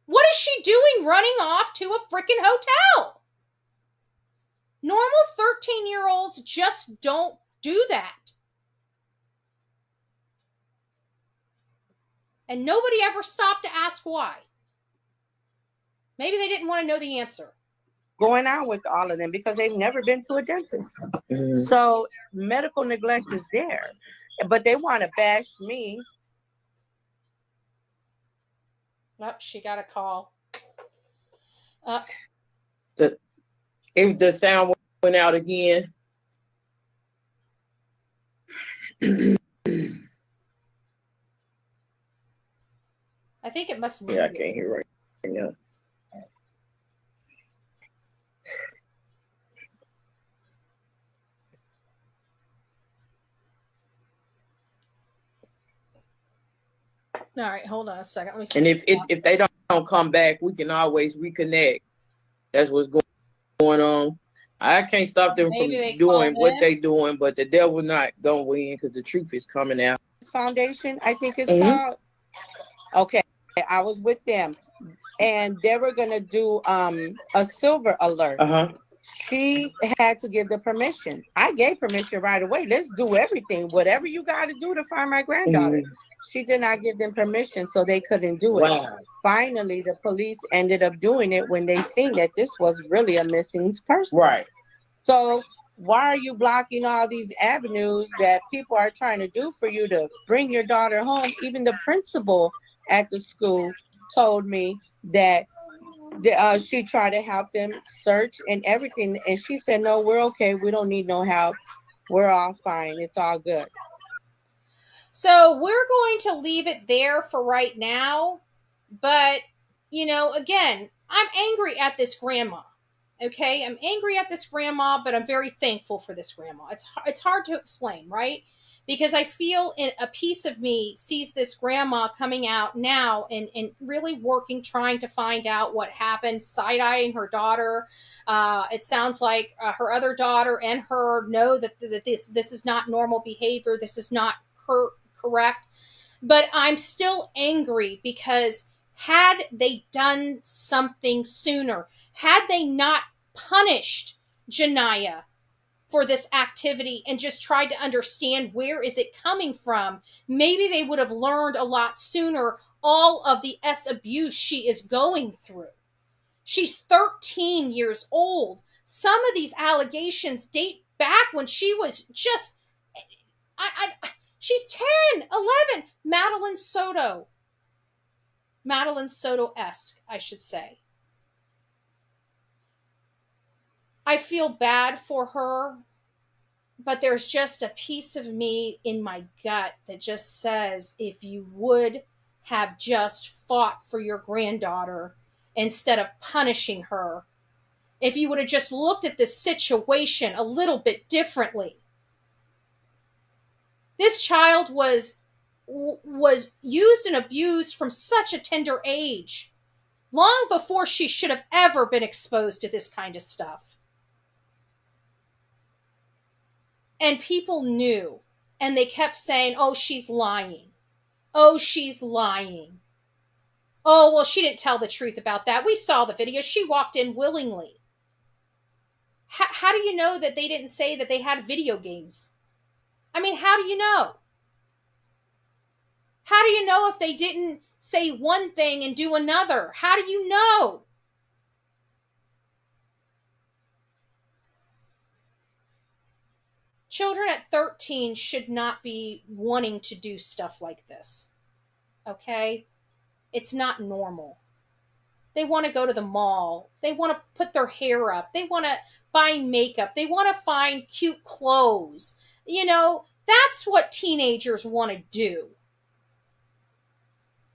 What is she doing running off to a freaking hotel? Normal 13-year-olds just don't do that. And nobody ever stopped to ask why. Maybe they didn't want to know the answer. Going out with all of them because they've never been to a dentist. Mm-hmm. So medical neglect is there. But they want to bash me. Nope, she got a call. The sound went out again. I think it must be. Yeah, I can't hear right now. All right, hold on a second. Let me see. And if they don't come back, we can always reconnect. That's what's going on. I can't stop them from doing what they doing, but the devil not gonna win because the truth is coming out. Foundation, I think it's called. Okay, I was with them, and they were gonna do a silver alert. She had to give the permission. I gave permission right away. Let's do everything, whatever you got to do to find my granddaughter. She did not give them permission, so they couldn't do it. Finally, the police ended up doing it when they seen that this was really a missing person. Right. So why are you blocking all these avenues that people are trying to do for you to bring your daughter home? Even the principal at the school told me that she tried to help them search and everything. And she said, no, we're okay. We don't need no help. We're all fine. It's all good. So we're going to leave it there for right now. But, you know, again, I'm angry at this grandma. Okay, I'm angry at this grandma, but I'm very thankful for this grandma. It's hard to explain, right? Because I feel a piece of me sees this grandma coming out now and really working, trying to find out what happened, side-eyeing her daughter. It sounds like her other daughter and her know that this is not normal behavior. This is not correct. But I'm still angry because had they done something sooner, had they not punished Ja'Niyah for this activity and just tried to understand where is it coming from, maybe they would have learned a lot sooner all of the abuse she is going through. She's 13 years old. Some of these allegations date back when she was just, she's 10, 11. Madeline Soto-esque, I should say. I feel bad for her, but there's just a piece of me in my gut that just says, if you would have just fought for your granddaughter instead of punishing her, if you would have just looked at this situation a little bit differently. This child was used and abused from such a tender age, long before she should have ever been exposed to this kind of stuff. And people knew, and they kept saying, oh, she's lying. Oh, she's lying. Oh, well, she didn't tell the truth about that. We saw the video. She walked in willingly. How do you know that they didn't say that they had video games? I mean, how do you know? How do you know if they didn't say one thing and do another? How do you know? Children at 13 should not be wanting to do stuff like this. Okay? It's not normal. They want to go to the mall. They want to put their hair up. They want to buy makeup. They want to find cute clothes. You know, that's what teenagers want to do.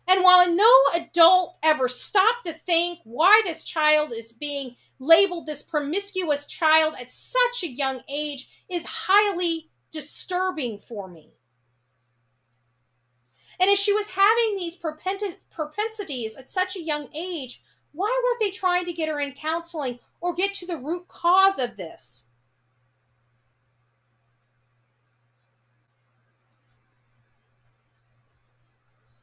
And while no adult ever stopped to think why this child is being labeled this promiscuous child at such a young age is highly disturbing for me. And if she was having these propensities at such a young age, why weren't they trying to get her in counseling or get to the root cause of this?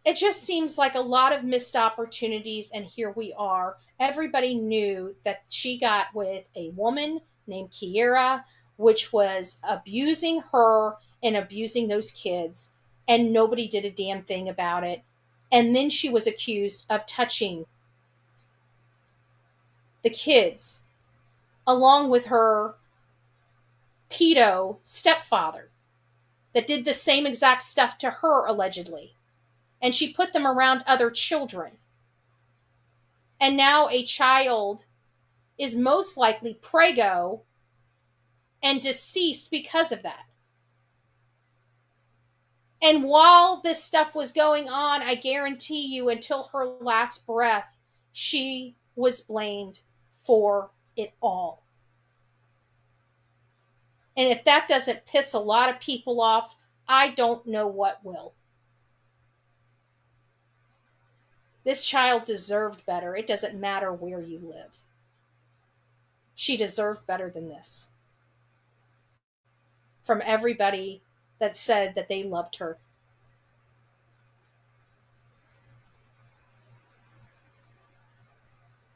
It just seems like a lot of missed opportunities, and here we are. Everybody knew that she got with a woman named Kiera, which was abusing her and abusing those kids, and nobody did a damn thing about it. And then she was accused of touching the kids, along with her pedo stepfather that did the same exact stuff to her, allegedly. And she put them around other children. And now a child is most likely prego and deceased because of that. And while this stuff was going on, I guarantee you, until her last breath, she was blamed for it all. And if that doesn't piss a lot of people off, I don't know what will. This child deserved better. It doesn't matter where you live. She deserved better than this. From everybody that said that they loved her.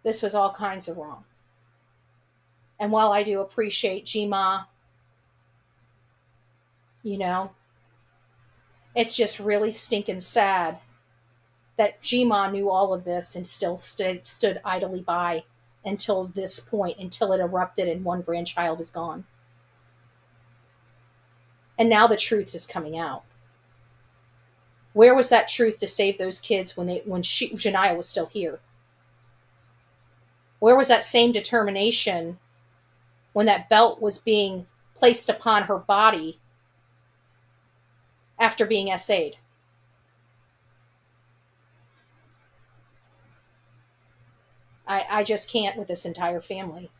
This was all kinds of wrong. And while I do appreciate Ja'Niyah, you know, it's just really stinking sad that Ja'Niyah knew all of this and still stood idly by until this point, until it erupted and one grandchild is gone. And now the truth is coming out. Where was that truth to save those kids when Janiah was still here? Where was that same determination when that belt was being placed upon her body after being SA'd? I just can't with this entire family.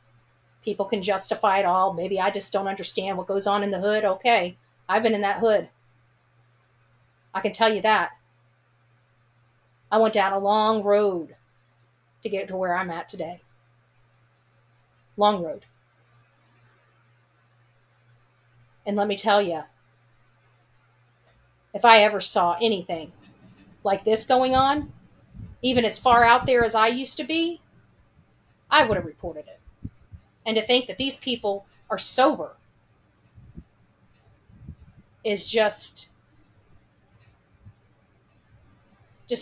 People can justify it all. Maybe I just don't understand what goes on in the hood. Okay, I've been in that hood. I can tell you that. I went down a long road to get to where I'm at today. Long road. And let me tell you, if I ever saw anything like this going on, even as far out there as I used to be, I would have reported it. And to think that these people are sober is just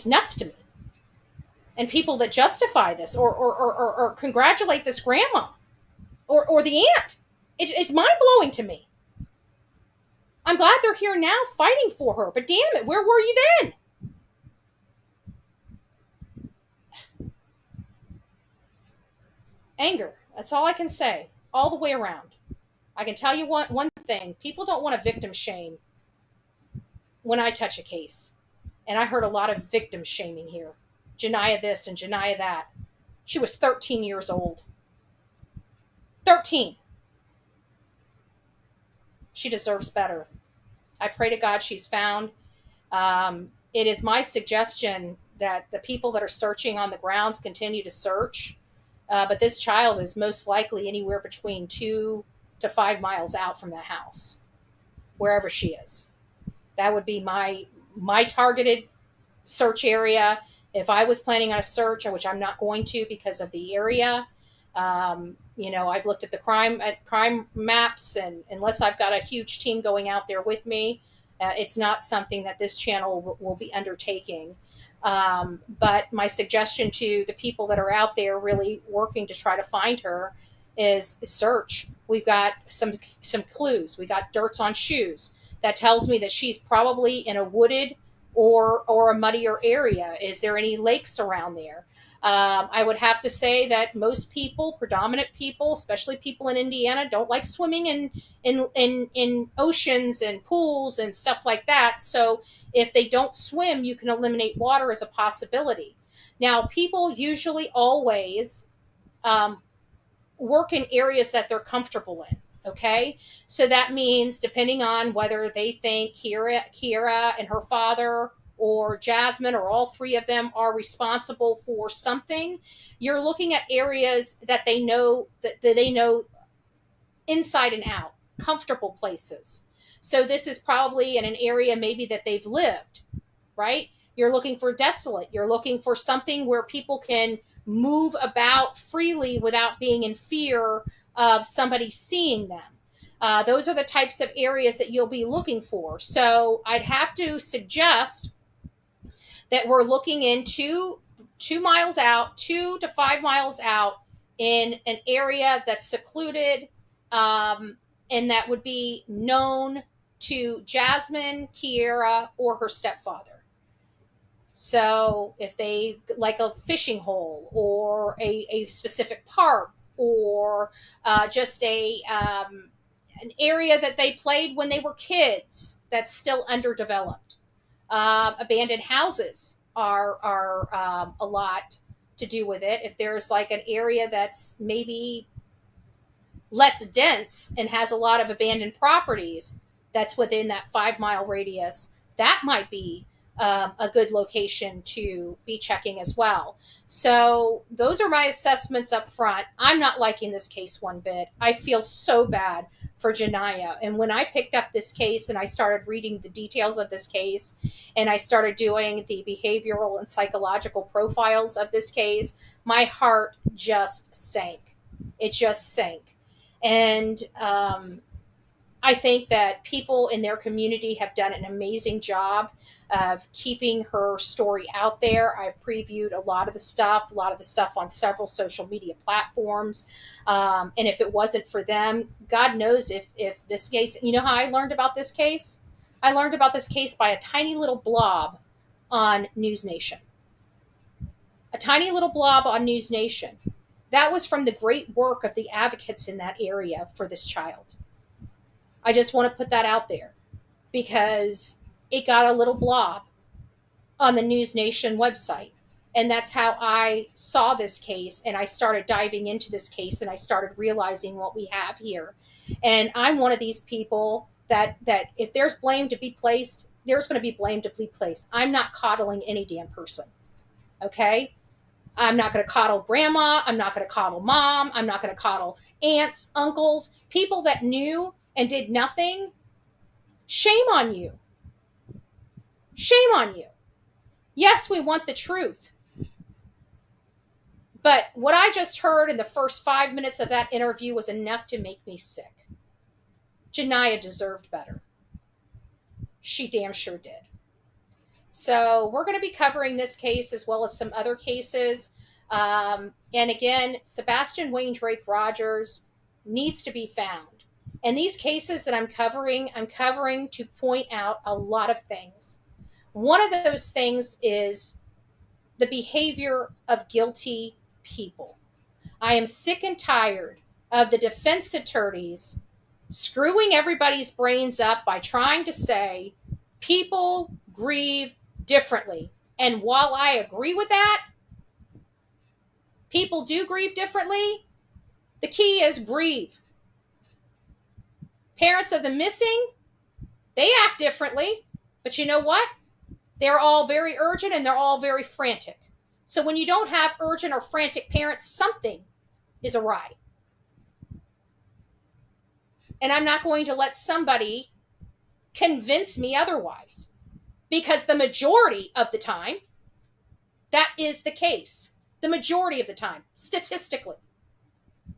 nuts to me. And people that justify this or congratulate this grandma or the aunt, it's mind-blowing to me. I'm glad they're here now fighting for her, but damn it, where were you then? Anger. That's all I can say. All the way around. I can tell you one thing. People don't want to victim shame when I touch a case. And I heard a lot of victim shaming here. Janiah this and Janiah that. She was 13 years old. 13. She deserves better. I pray to God she's found. It is my suggestion that the people that are searching on the grounds continue to search. But this child is most likely anywhere between 2 to 5 miles out from that house, wherever she is. That would be my targeted search area. If I was planning on a search, which I'm not going to because of the area, I've looked at the crime maps, and unless I've got a huge team going out there with me, it's not something that this channel will be undertaking. But my suggestion to the people that are out there really working to try to find her is search. We've got some clues. We got dirts on shoes that tells me that she's probably in a wooded or a muddier area. Is there any lakes around there? I would have to say that most people, predominant people, especially people in Indiana, don't like swimming in oceans and pools and stuff like that. So if they don't swim, you can eliminate water as a possibility. Now, people usually always work in areas that they're comfortable in. Okay, so that means depending on whether they think Kiera and her father or Jasmine or all three of them are responsible for something, you're looking at areas that they know that they know inside and out, comfortable places. So this is probably in an area maybe that they've lived, right? You're looking for desolate. You're looking for something where people can move about freely without being in fear of somebody seeing them. Those are the types of areas that you'll be looking for. So I'd have to suggest that we're looking into 2 miles out, 2 to 5 miles out in an area that's secluded, and that would be known to Jasmine, Kiera, or her stepfather. So if they like a fishing hole or a specific park or just an area that they played when they were kids that's still underdeveloped. Abandoned houses are a lot to do with it. If there's like an area that's maybe less dense and has a lot of abandoned properties that's within that 5 mile radius, that might be a good location to be checking as well. So those are my assessments up front. I'm not liking this case one bit. I feel so bad for Ja'Niyah. And when I picked up this case and I started reading the details of this case and I started doing the behavioral and psychological profiles of this case, my heart just sank. It just sank. And I think that people in their community have done an amazing job of keeping her story out there. I've previewed a lot of the stuff on several social media platforms. And if it wasn't for them, God knows if this case, you know how I learned about this case? I learned about this case by a tiny little blob on News Nation. A tiny little blob on News Nation. That was from the great work of the advocates in that area for this child. I just want to put that out there because it got a little blob on the News Nation website. And that's how I saw this case. And I started diving into this case and I started realizing what we have here. And I'm one of these people that if there's blame to be placed, there's going to be blame to be placed. I'm not coddling any damn person. Okay? I'm not going to coddle grandma. I'm not going to coddle mom. I'm not going to coddle aunts, uncles, people that knew and did nothing. Shame on you. Shame on you. Yes, we want the truth. But what I just heard in the first 5 minutes of that interview was enough to make me sick. Ja'Niyah deserved better. She damn sure did. So we're going to be covering this case as well as some other cases. And again, Sebastian Wayne Drake Rogers needs to be found. And these cases that I'm covering to point out a lot of things. One of those things is the behavior of guilty people. I am sick and tired of the defense attorneys screwing everybody's brains up by trying to say people grieve differently. And while I agree with that, people do grieve differently. The key is grieve. Parents of the missing, they act differently. But you know what? They're all very urgent and they're all very frantic. So when you don't have urgent or frantic parents, something is awry. And I'm not going to let somebody convince me otherwise. Because the majority of the time, that is the case. The majority of the time, statistically.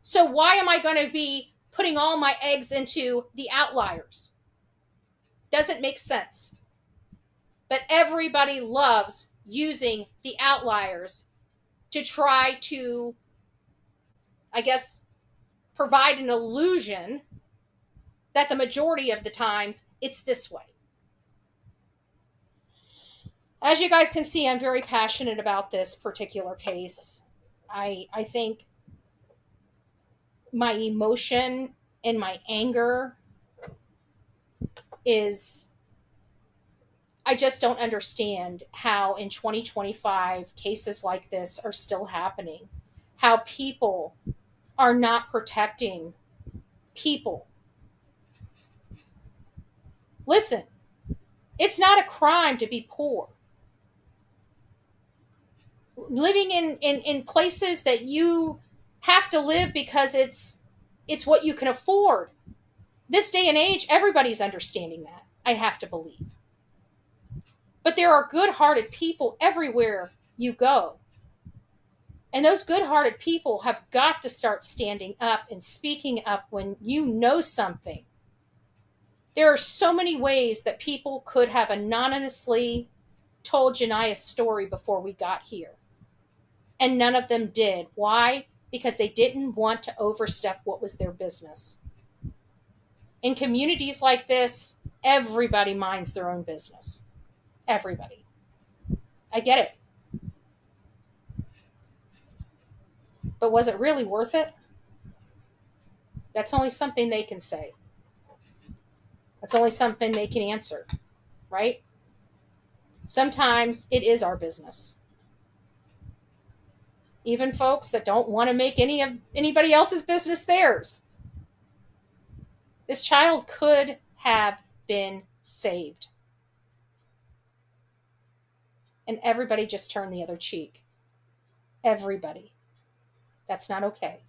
So why am I going to be putting all my eggs into the outliers? Doesn't make sense. But everybody loves using the outliers to try to, I guess, provide an illusion that the majority of the times it's this way. As you guys can see, I'm very passionate about this particular case. I think my emotion and my anger is, I just don't understand how in 2025 cases like this are still happening. How people are not protecting people. Listen, it's not a crime to be poor. Living in places that you have to live because it's what you can afford. This day and age, everybody's understanding that, I have to believe. But there are good-hearted people everywhere you go. And those good-hearted people have got to start standing up and speaking up when you know something. There are so many ways that people could have anonymously told Janiah's story before we got here. And none of them did. Why? Because they didn't want to overstep what was their business. In communities like this, everybody minds their own business. Everybody. I get it. But was it really worth it? That's only something they can say. That's only something they can answer, right? Sometimes it is our business. Even folks that don't want to make anybody else's business theirs. This child could have been saved. and everybody just turned the other cheek. Everybody. That's not okay.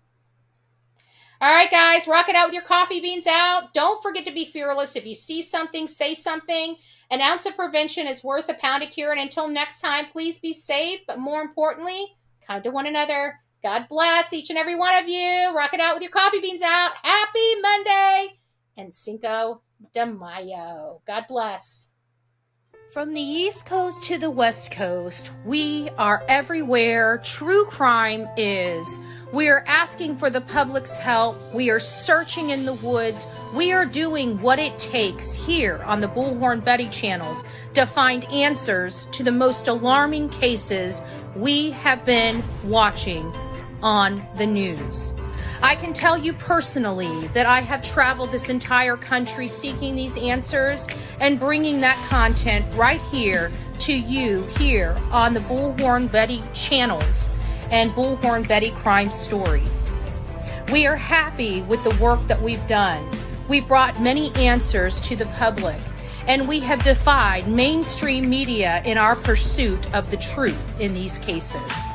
All right, guys, rock it out with your coffee beans out. Don't forget to be fearless. If you see something, say something. An ounce of prevention is worth a pound of cure. And until next time, please be safe. But more importantly, kind to one another. God bless each and every one of you. Rock it out with your coffee beans out. Happy Monday and Cinco de Mayo. God bless. From the East Coast to the West Coast, we are everywhere true crime is. We are asking for the public's help. We are searching in the woods. We are doing what it takes here on the Bullhorn Betty channels to find answers to the most alarming cases we have been watching on the news. I can tell you personally that I have traveled this entire country seeking these answers and bringing that content right here to you here on the Bullhorn Betty channels and Bullhorn Betty Crime Stories. We are happy with the work that we've done. We've brought many answers to the public, and we have defied mainstream media in our pursuit of the truth in these cases.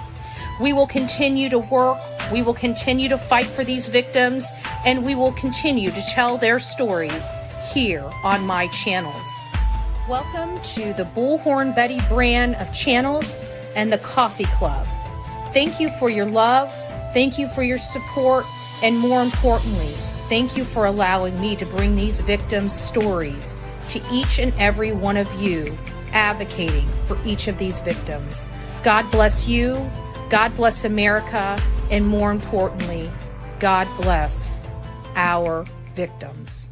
We will continue to work, we will continue to fight for these victims, and we will continue to tell their stories here on my channels. Welcome to the Bullhorn Betty brand of channels and the Coffee Club. Thank you for your love, thank you for your support, and more importantly, thank you for allowing me to bring these victims' stories to each and every one of you, advocating for each of these victims. God bless you, God bless America, and more importantly, God bless our victims.